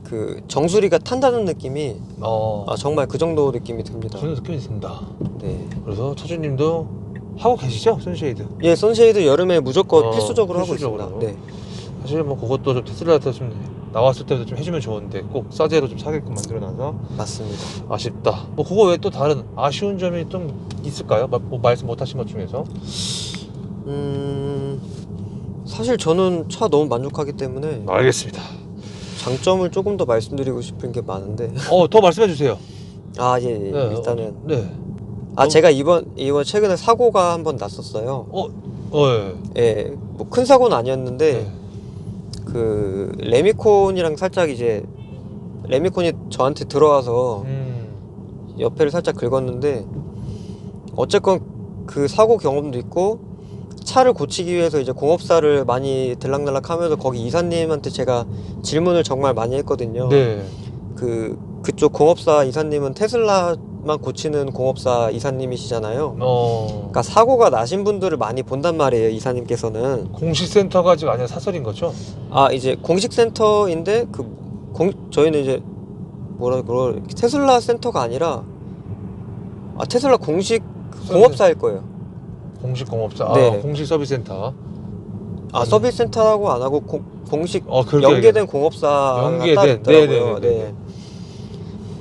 그 정수리가 탄다는 느낌이 어, 정말 그 정도 느낌이 듭니다. 그런 느낌이 듭니다. 네. 그래서 차주님도 하고 계시죠? 선쉐이드. 예, 선쉐이드 여름에 무조건 어, 필수적으로 하고 필수적으로. 있습니다. 네. 사실 뭐 그것도 좀 테슬라한테 좀 나왔을 때도 좀 해주면 좋은데 꼭 싸제로 좀 사게끔 만들어놔서 맞습니다. 아쉽다. 뭐 그거 외에 또 다른 아쉬운 점이 좀 있을까요? 뭐 말씀 못하신 것 중에서? 사실 저는 차 너무 만족하기 때문에 알겠습니다. 장점을 조금 더 말씀드리고 싶은 게 많은데 더 말씀해 주세요. 아, 예, 예. 네, 일단은 네. 제가 이번 최근에 사고가 한 번 났었어요. 예. 예, 뭐 큰 사고는 아니었는데 네. 그 레미콘이랑 살짝 이제 레미콘이 저한테 들어와서 옆에를 살짝 긁었는데 어쨌건 그 사고 경험도 있고 차를 고치기 위해서 이제 공업사를 많이 들락날락 하면서 거기 이사님한테 제가 질문을 정말 많이 했거든요. 네. 그쪽 공업사 이사님은 테슬라만 고치는 공업사 이사님이시잖아요. 그러니까 사고가 나신 분들을 많이 본단 말이에요, 이사님께서는. 공식 센터가 아직 아니라 사설인 거죠? 이제 공식 센터인데 저희는 이제 테슬라 센터가 아니라 테슬라 공식 공업사일 거예요. 공식 공업사. 네. 공식 서비스 센터. 서비스 센터라고 안 하고 공식 그렇게 연계된 공업사가 따로 있더라고요. 네.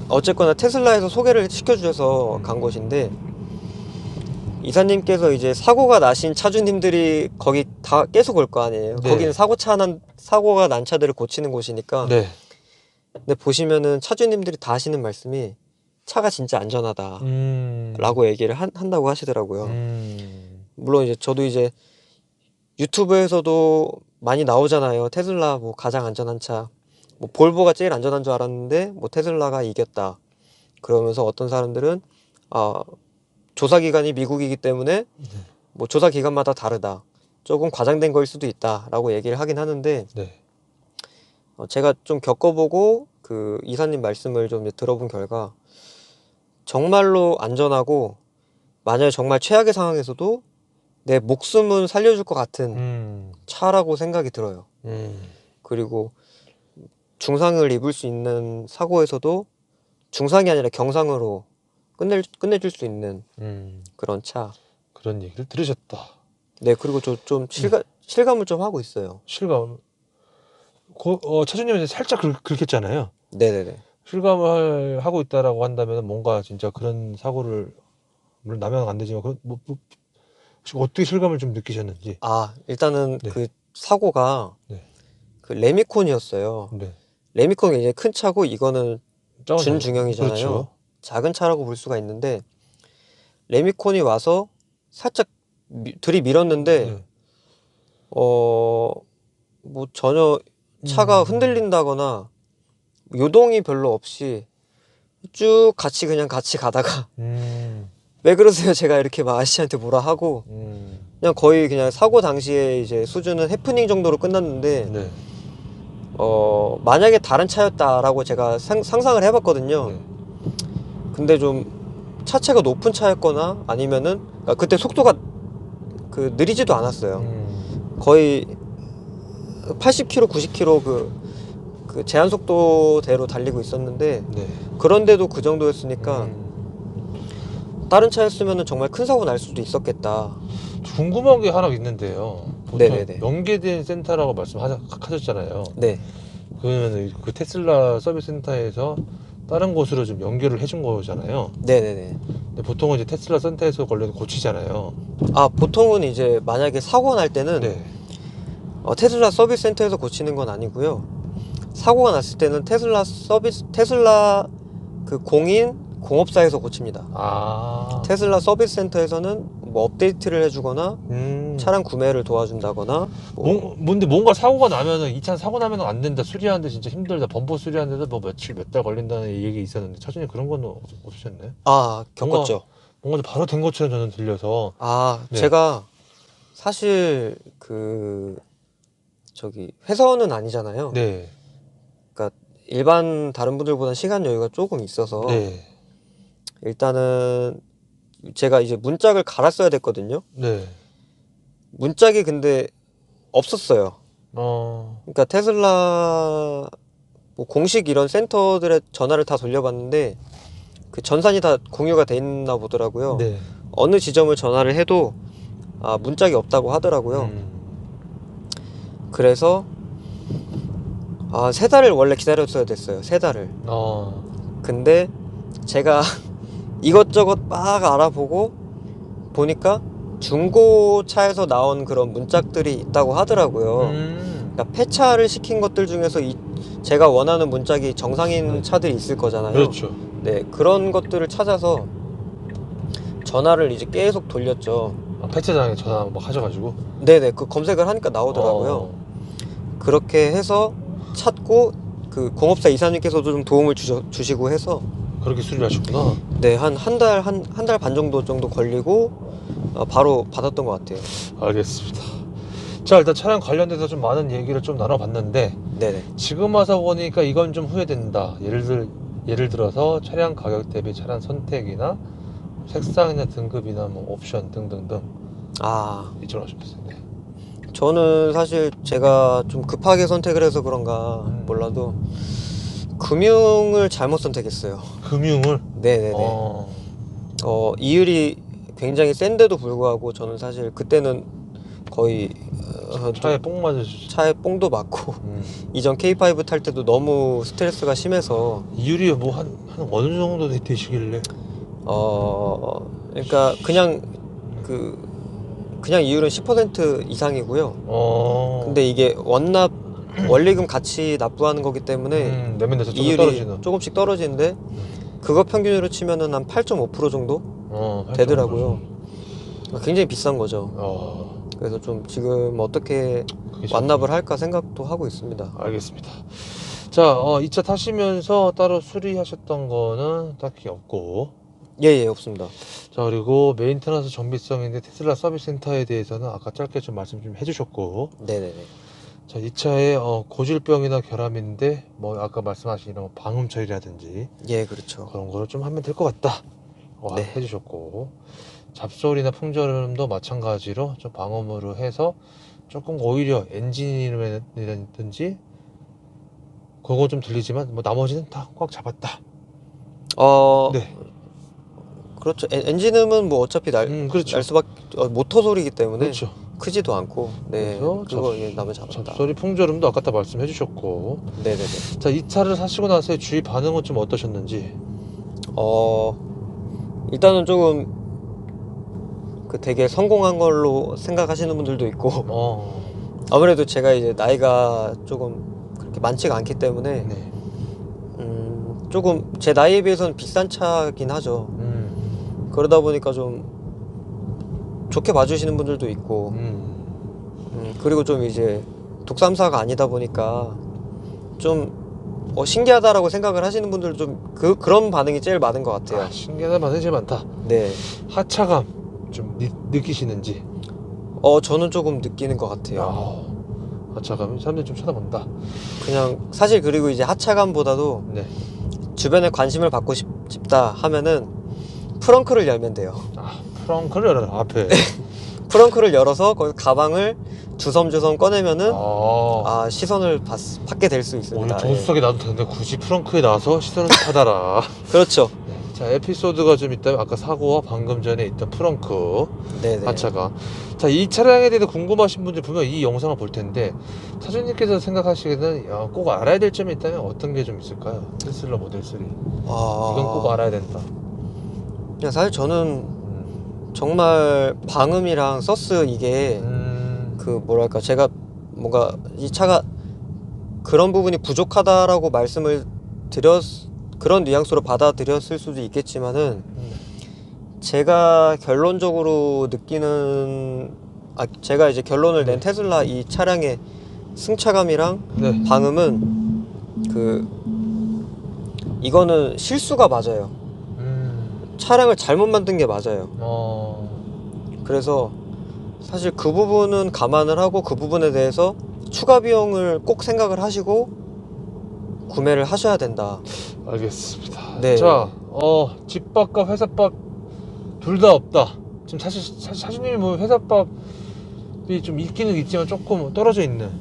어쨌거나 테슬라에서 소개를 시켜주셔서 간 곳인데 이사님께서 이제 사고가 나신 차주님들이 거기 다 계속 올 거 아니에요. 네. 거기는 사고가 난 차들을 고치는 곳이니까. 네. 근데 보시면은 차주님들이 다 하시는 말씀이 차가 진짜 안전하다 라고 얘기를 한다고 하시더라고요. 물론 이제 저도 이제 유튜브에서도 많이 나오잖아요. 테슬라 뭐 가장 안전한 차, 뭐 볼보가 제일 안전한 줄 알았는데 뭐 테슬라가 이겼다. 그러면서 어떤 사람들은 조사 기간이 미국이기 때문에 뭐 조사 기간마다 다르다. 조금 과장된 거일 수도 있다라고 얘기를 하긴 하는데 네. 제가 좀 겪어보고 그 이사님 말씀을 좀 들어본 결과 정말로 안전하고 만약에 정말 최악의 상황에서도 내 목숨은 살려줄 것 같은 차라고 생각이 들어요. 그리고 중상을 입을 수 있는 사고에서도 중상이 아니라 경상으로 끝내줄 수 있는 그런 차. 그런 얘기를 들으셨다. 네, 그리고 저 좀 실감을 좀 하고 있어요. 실감. 차주님은 살짝 긁혔잖아요. 네네네. 실감을 하고 있다라고 한다면 뭔가 진짜 그런 사고를 물론 나면 안 되지만 혹시 어떻게 실감을 좀 느끼셨는지. 일단은 네. 그 사고가 네. 그 레미콘이었어요. 네. 레미콘이 이제 큰 차고 이거는 작은 준중형이잖아요. 그렇죠. 작은 차라고 볼 수가 있는데 레미콘이 와서 살짝 들이밀었는데 네. 뭐 전혀 차가 흔들린다거나 요동이 별로 없이 쭉 같이 가다가 왜 그러세요? 제가 이렇게 막 아저씨한테 뭐라 하고 그냥 거의 그냥 사고 당시에 이제 수준은 해프닝 정도로 끝났는데 네. 만약에 다른 차였다라고 제가 상상을 해봤거든요. 네. 근데 좀 차체가 높은 차였거나 아니면은 그때 속도가 그 느리지도 않았어요. 거의 80km, 90km 그 제한 속도대로 달리고 있었는데 네. 그런데도 그 정도였으니까 다른 차였으면은 정말 큰 사고 날 수도 있었겠다. 궁금한 게 하나 있는데요. 보통 네네네. 연계된 센터라고 말씀하셨잖아요. 네. 그러면 그 테슬라 서비스 센터에서 다른 곳으로 좀 연결을 해준 거잖아요. 네네네. 근데 보통은 이제 테슬라 센터에서 걸려도 고치잖아요. 보통은 이제 만약에 사고가 날 때는 네. 테슬라 서비스 센터에서 고치는 건 아니고요. 사고가 났을 때는 테슬라 그 공업사에서 고칩니다. 테슬라 서비스 센터에서는 뭐 업데이트를 해주거나 차량 구매를 도와준다거나 뭔데 뭔가 사고가 나면은 이 차 사고 나면은 안 된다, 수리하는데 진짜 힘들다, 범퍼 수리하는데도 뭐 며칠 몇 달 걸린다는 얘기 있었는데 차주님 그런 건 없으셨나요? 겪었죠. 뭔가 바로 된 것처럼 저는 들려서. 네. 제가 사실 저기 회사원은 아니잖아요. 네. 그러니까 일반 다른 분들보다 시간 여유가 조금 있어서 네. 일단은 제가 이제 문짝을 갈았어야 됐거든요. 네. 문짝이 근데 없었어요. 그러니까 테슬라 뭐 공식 이런 센터들의 전화를 다 돌려봤는데 그 전산이 다 공유가 돼 있나 보더라고요. 네. 어느 지점을 전화를 해도 문짝이 없다고 하더라고요. 그래서 3달을 원래 기다렸어야 됐어요. 3달을. 근데 제가 이것저것 막 알아보고 보니까 중고차에서 나온 그런 문짝들이 있다고 하더라고요. 그러니까 폐차를 시킨 것들 중에서 제가 원하는 문짝이 정상인 차들이 있을 거잖아요. 그렇죠. 네, 그런 것들을 찾아서 전화를 이제 계속 돌렸죠. 폐차장에 전화 막 하셔가지고. 네네, 그 검색을 하니까 나오더라고요. 그렇게 해서 찾고 그 공업사 이사님께서도 좀 도움을 주시고 해서 그렇게 수리를 하셨구나. 네, 한 달 반 정도 걸리고 바로 받았던 것 같아요. 알겠습니다. 자, 일단 차량 관련돼서 좀 많은 얘기를 좀 나눠봤는데 네네. 지금 와서 보니까 이건 좀 후회된다. 예를 들어서 차량 가격 대비 차량 선택이나 색상이나 등급이나 뭐 옵션 등등등. 이쪽으로 하셨어요. 네. 저는 사실 제가 좀 급하게 선택을 해서 그런가 몰라도 금융을 잘못 선택했어요. 금융을? 네네네. 이율이 굉장히 센데도 불구하고 저는 사실 그때는 거의 차에 뽕 맞으셨죠? 차에 뽕도 맞고 이전 K5 탈 때도 너무 스트레스가 심해서 이율이 뭐 한 어느 정도 되시길래? 그러니까 그냥 이율은 10% 이상이고요. 근데 이게 원리금 같이 납부하는 거기 때문에 내면에서 조금 이율이 떨어지는. 조금씩 떨어지는데 그거 평균으로 치면은 한 8.5% 정도 되더라고요. 굉장히 비싼 거죠. 그래서 좀 지금 어떻게 완납을 할까 생각도 하고 있습니다. 알겠습니다. 자, 이 차 타시면서 따로 수리하셨던 거는 딱히 없고. 예, 없습니다. 자, 그리고 메인테너ンス정비성인데 테슬라 서비스 센터에 대해서는 아까 짧게 좀 말씀 좀 해주셨고. 네네네. 자, 이 차의 고질병이나 결함인데 뭐 아까 말씀하신 이런 방음 처리라든지 예, 그렇죠. 그런 거를 좀 하면 될 것 같다. 네. 해주셨고, 잡소리나 풍절음도 마찬가지로 좀 방음으로 해서 조금 오히려 엔진이라든지 그거 좀 들리지만 뭐 나머지는 다 꽉 잡았다. 네. 그렇죠. 엔진음은 뭐 어차피 그렇죠. 날 수밖에 모터 소리이기 때문에 그렇죠. 크지도 않고. 네. 그래서 그거 나면 잡았다. 잡소리 풍절음도 아까 다 말씀해 주셨고. 네네네. 자, 이 차를 사시고 나서의 주위 반응은 좀 어떠셨는지? 일단은 조금 되게 성공한 걸로 생각하시는 분들도 있고 아무래도 제가 이제 나이가 조금 그렇게 많지가 않기 때문에 네. 조금 제 나이에 비해서는 비싼 차긴 하죠. 그러다 보니까 좀 좋게 봐주시는 분들도 있고 그리고 좀 이제 독삼사가 아니다 보니까 좀 신기하다라고 생각을 하시는 분들 좀 그런 반응이 제일 많은 것 같아요. 아, 신기하다 반응이 제일 많다. 네. 하차감 좀 느끼시는지. 저는 조금 느끼는 것 같아요. 하차감이 사람들이 좀 쳐다본다. 그냥 사실 그리고 이제 하차감보다도 네. 주변에 관심을 받고 싶다 하면은 프렁크를 열면 돼요. 프렁크를 열어라 앞에. 프렁크를 열어서 거기 가방을 주섬주섬 꺼내면은 아, 시선을 받게 될 수 있습니다. 오늘 조수석에 놔도 되는데 굳이 프렁크에 나와서 시선을 받아라. 그렇죠. 자, 에피소드가 좀 있다면 아까 사고와 방금 전에 있던 프렁크 네네. 하차가. 자, 이 차량에 대해서 궁금하신 분들 분명 이 영상을 볼 텐데 차주님께서 생각하시기에는 꼭 알아야 될 점이 있다면 어떤 게 좀 있을까요? 테슬라 모델 3 이건 꼭 알아야 된다. 그냥 사실 저는 정말 방음이랑 서스 이게 그 뭐랄까 제가 뭔가 이 차가 그런 부분이 부족하다라고 말씀을 그런 뉘앙스로 받아들였을 수도 있겠지만은 제가 결론적으로 느끼는 제가 이제 결론을 낸 테슬라 이 차량의 승차감이랑 네. 방음은 이거는 실수가 맞아요. 차량을 잘못 만든 게 맞아요. 그래서 사실 그 부분은 감안을 하고 그 부분에 대해서 추가 비용을 꼭 생각을 하시고 구매를 하셔야 된다. 알겠습니다. 네. 자, 집밥과 회사밥 둘 다 없다. 지금 사실 사장님이 뭐 회사밥이 좀 있기는 있지만 조금 떨어져 있는.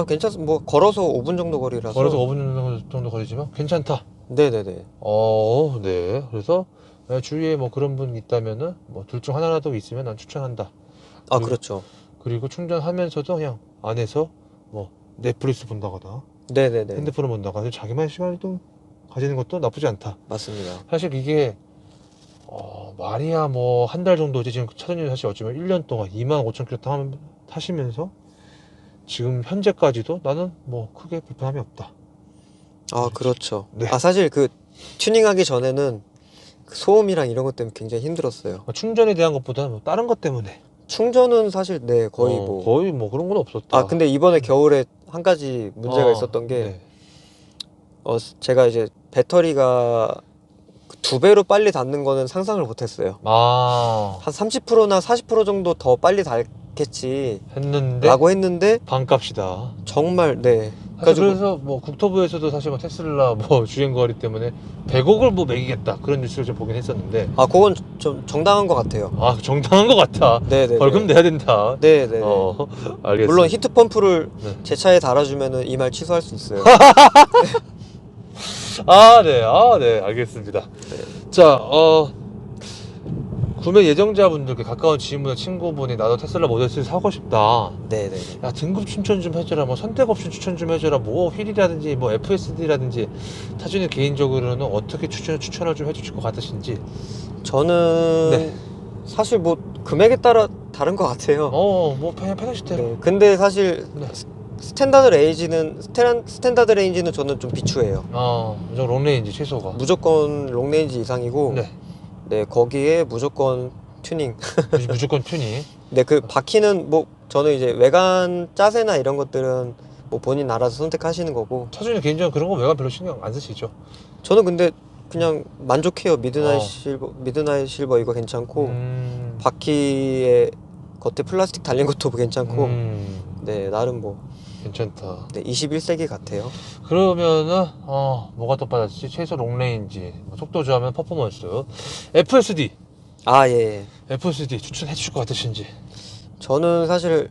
괜찮습니다. 뭐 걸어서 5분 정도 거리라서. 걸어서 5분 정도 거리지만 괜찮다. 네네네. 네. 그래서 주위에 뭐 그런 분 있다면은 뭐 둘 중 하나라도 있으면 난 추천한다. 그렇죠. 그리고 충전하면서도 그냥 안에서 뭐 넷플릭스 본다거나 네네네. 핸드폰을 본다거나 자기만의 시간을 또 가지는 것도 나쁘지 않다. 맞습니다. 사실 이게 말이야 뭐 한 달 정도지. 지금 차주님 사실 어쩌면 1년 동안 25,000km 타시면서 지금 현재까지도 나는 뭐 크게 불편함이 없다. 그렇죠. 네. 사실 그 튜닝하기 전에는 그 소음이랑 이런 것 때문에 굉장히 힘들었어요. 충전에 대한 것보다는 뭐 다른 것 때문에. 충전은 사실 거의 뭐 그런 건 없었다. 근데 이번에 겨울에 한 가지 문제가 있었던 게 네. 제가 이제 배터리가 2배로 빨리 닳는 거는 상상을 못했어요. 한 30%나 40% 정도 더 빨리 닳겠지 했는데 라고 했는데 반값이다. 정말 그래서 뭐 국토부에서도 사실 뭐 테슬라 뭐 주행거리 때문에 100억을 뭐 매기겠다 그런 뉴스를 좀 보긴 했었는데 그건 좀 정당한 것 같아요. 정당한 것 같아. 네네. 벌금 내야 된다. 네네. 알겠습니다. 물론 히트펌프를 네. 제 차에 달아주면은 이 말 취소할 수 있어요. 네, 알겠습니다. 자, 구매 예정자분들께 가까운 지인분과 친구분이 나도 테슬라 모델 3 사고 싶다. 네네. 야, 등급 추천 좀 해줘라. 뭐 선택 옵션 추천 좀 해줘라. 뭐 휠이라든지 뭐 FSD라든지 차주님 개인적으로는 어떻게 추천을 좀 해주실 것 같으신지. 저는 네. 사실 뭐 금액에 따라 다른 것 같아요. 뭐 그냥 편하실 대로. 네. 근데 사실 네. 스탠다드 레인지는 저는 좀 비추해요. 저 롱레인지 최소가. 무조건 롱레인지 이상이고 네. 거기에 무조건 튜닝. 무조건 튜닝. 네, 그 바퀴는 뭐 저는 이제 외관 짜세나 이런 것들은 뭐 본인 알아서 선택하시는 거고. 차주님 개인적으로 그런 거 외관 별로 신경 안 쓰시죠? 저는 근데 그냥 만족해요. 미드나잇 실버 이거 괜찮고 바퀴에 겉에 플라스틱 달린 것도 괜찮고. 네, 나름 뭐 괜찮다. 네, 21세기 같아요. 그러면은 뭐가 더 빠졌지? 최소 롱레인지, 속도 좋아하면 퍼포먼스, FSD. 예. FSD 추천해 주실 것 같으신지. 저는 사실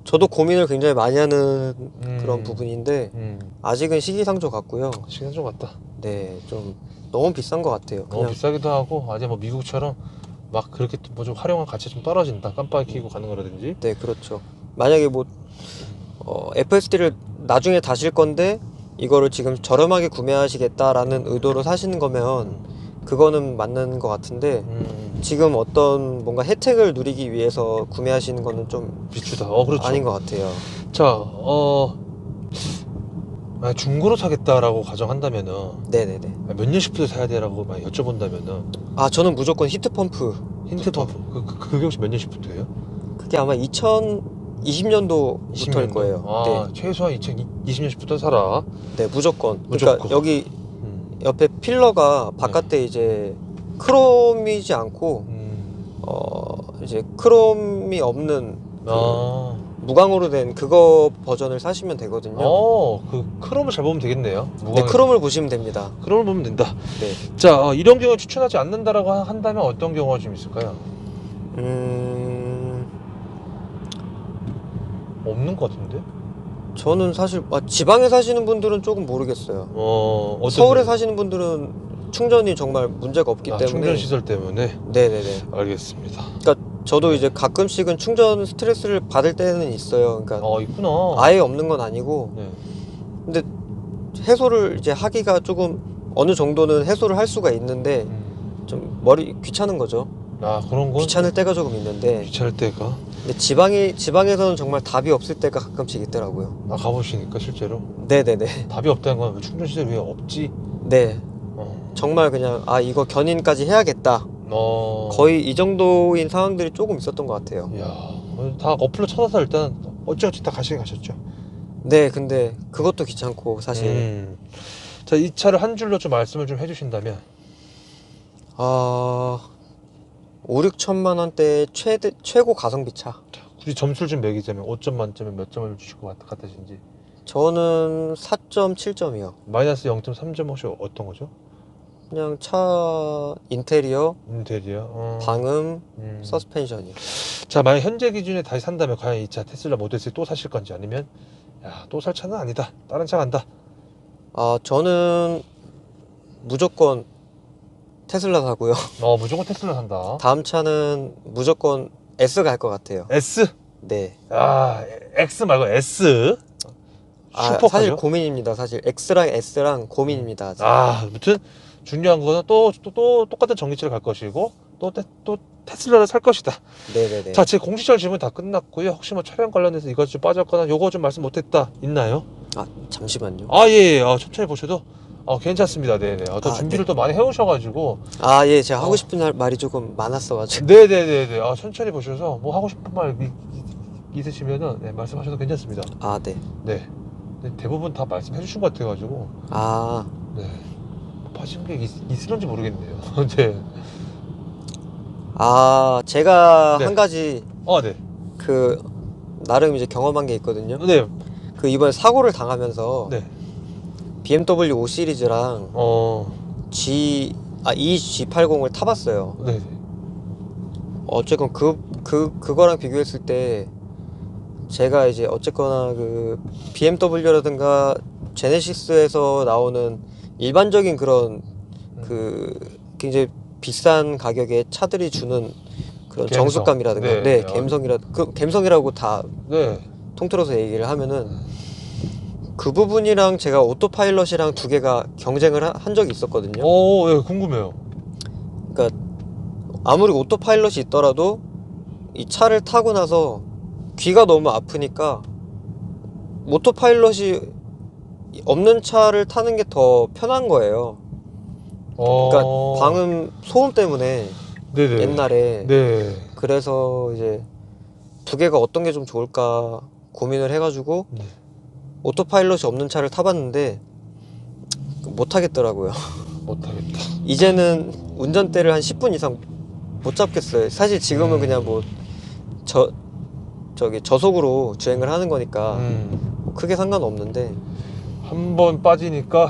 저도 고민을 굉장히 많이 하는 그런 부분인데 아직은 시기상조 같고요. 시간좀 같다. 네, 좀 너무 비싼 것 같아요. 너무 비싸기도 하고 아직 뭐 미국처럼 막 그렇게 뭐 좀 활용한 가치가 좀 떨어진다. 깜빡이 켜고 가는 거라든지. 네, 그렇죠. 만약에 뭐 FSD를 나중에 다실 건데 이거를 지금 저렴하게 구매하시겠다라는 의도로 사시는 거면 그거는 맞는 것 같은데 지금 어떤 뭔가 혜택을 누리기 위해서 구매하시는 거는 좀 비추다. 그렇죠. 아닌 것 같아요. 자, 만약 중고로 사겠다라고 가정한다면은 네네네. 몇 년씩부터 사야 되라고 막 여쭤본다면은 저는 무조건 히트펌프. 힌트펌프 그게 혹시 몇 년씩부터예요? 그게 아마 2000 20년도부터일 거예요. 아, 최소한 2020년부터 살아. 네, 무조건. 무조건. 그러니까 여기 음. 옆에 필러가 바깥에 이제 크롬이지 않고 이제 크롬이 없는 아, 무광으로 된 그거 버전을 사시면 되거든요. 그 크롬을 잘 보면 되겠네요. 네, 크롬을 보시면 됩니다. 크롬을 보면 된다. 네. 자, 이런 경우 추천하지 않는다라고 한다면 어떤 경우가 좀 있을까요? 없는 것 같은데? 저는 사실 지방에 사시는 분들은 조금 모르겠어요. 어떤 서울에 사시는 분들은 충전이 정말 문제가 없기 때문에. 충전 시설 때문에. 네네네. 알겠습니다. 그러니까 저도 이제 가끔씩은 충전 스트레스를 받을 때는 있어요. 그러니까 있구나. 아예 없는 건 아니고. 네. 근데 해소를 이제 하기가 조금 어느 정도는 해소를 할 수가 있는데 좀 귀찮은 거죠. 그런 건 귀찮을 때가 조금 있는데. 귀찮을 때가. 근데 지방에서는 정말 답이 없을 때가 가끔씩 있더라고요. 가보시니까 실제로 네네네. 답이 없다는 건 충전 시설 왜 없지? 네. 정말 그냥 이거 견인까지 해야겠다. 거의 이 정도인 상황들이 조금 있었던 것 같아요. 이야, 다 어플로 찾아서 일단 어찌어찌 다 가셨죠? 네, 근데 그것도 귀찮고 사실. 자, 이 차를 한 줄로 좀 말씀을 좀 해주신다면 5, 6천만 원대 최고 가성비 차. 굳이 점수를 좀 매기자면 5점 만점에 몇 점을 주실 것 같으신지. 저는 4.7점이요. 마이너스 0.3점 혹시 어떤 거죠? 그냥 차 인테리어, 방음, 서스펜션이요. 자, 만약 현재 기준에 다시 산다면 과연 이 차 테슬라 모델 3 또 사실 건지, 아니면 또 살 차는 아니다, 다른 차 간다. 저는 무조건 테슬라 사고요. 무조건 테슬라 산다. 다음 차는 무조건 S 갈 것 같아요. S? 네. X 말고 S. 슈퍼카죠? 사실 고민입니다. 사실 X랑 S랑 고민입니다. 아직. 아무튼 중요한 거는 또 똑같은 전기차를 갈 것이고 또 테슬라를 살 것이다. 네네네. 자, 제 공시절 질문 다 끝났고요. 혹시 뭐 차량 관련해서 이것 좀 빠졌거나 요거 좀 말씀 못했다 있나요? 잠시만요. 예. 천천히 보셔도 괜찮습니다. 네네. 또 준비를 네. 또 많이 해오셔가지고. 예, 제가 하고 싶은 말이 조금 많았어가지고. 네네네네. 천천히 보셔서 뭐 하고 싶은 말 있으시면은 말씀하셔도 괜찮습니다. 네. 네. 대부분 다 말씀해 주신 것 같아가지고. 네. 빠진 게 있을런지 모르겠네요. 네. 제가 네. 한 가지 네. 나름 이제 경험한 게 있거든요. 네. 이번에 사고를 당하면서 네. BMW 5 시리즈랑 EG80을 타봤어요. 네. 어쨌건 그거랑 비교했을 때 제가 이제 어쨌거나 BMW라든가 제네시스에서 나오는 일반적인 그런 굉장히 비싼 가격의 차들이 주는 그런 감성. 정숙감이라든가 감성이라고 다 네. 통틀어서 얘기를 하면은 그 부분이랑 제가 오토파일럿이랑 두 개가 경쟁을 한 적이 있었거든요. 네, 궁금해요. 그러니까 아무리 오토파일럿이 있더라도 이 차를 타고 나서 귀가 너무 아프니까 오토파일럿이 없는 차를 타는 게 더 편한 거예요. 그러니까 방음 소음 때문에. 네네. 옛날에. 네. 그래서 이제 두 개가 어떤 게 좀 좋을까 고민을 해가지고 네. 오토파일럿이 없는 차를 타봤는데 못 타겠더라고요. 못하겠다. 이제는 운전대를 한 10분 이상 못 잡겠어요. 사실 지금은 그냥 저속으로 주행을 하는 거니까 뭐 크게 상관없는데. 한번 빠지니까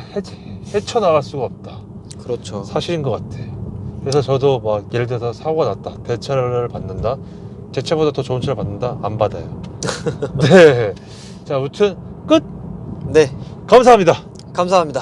헤쳐나갈 수가 없다. 그렇죠. 사실인 것 같아. 그래서 저도 예를 들어서 사고가 났다, 대차를 받는다, 제 차보다 더 좋은 차를 받는다, 안 받아요. 네. 자, 아무튼 끝. 네. 감사합니다. 감사합니다.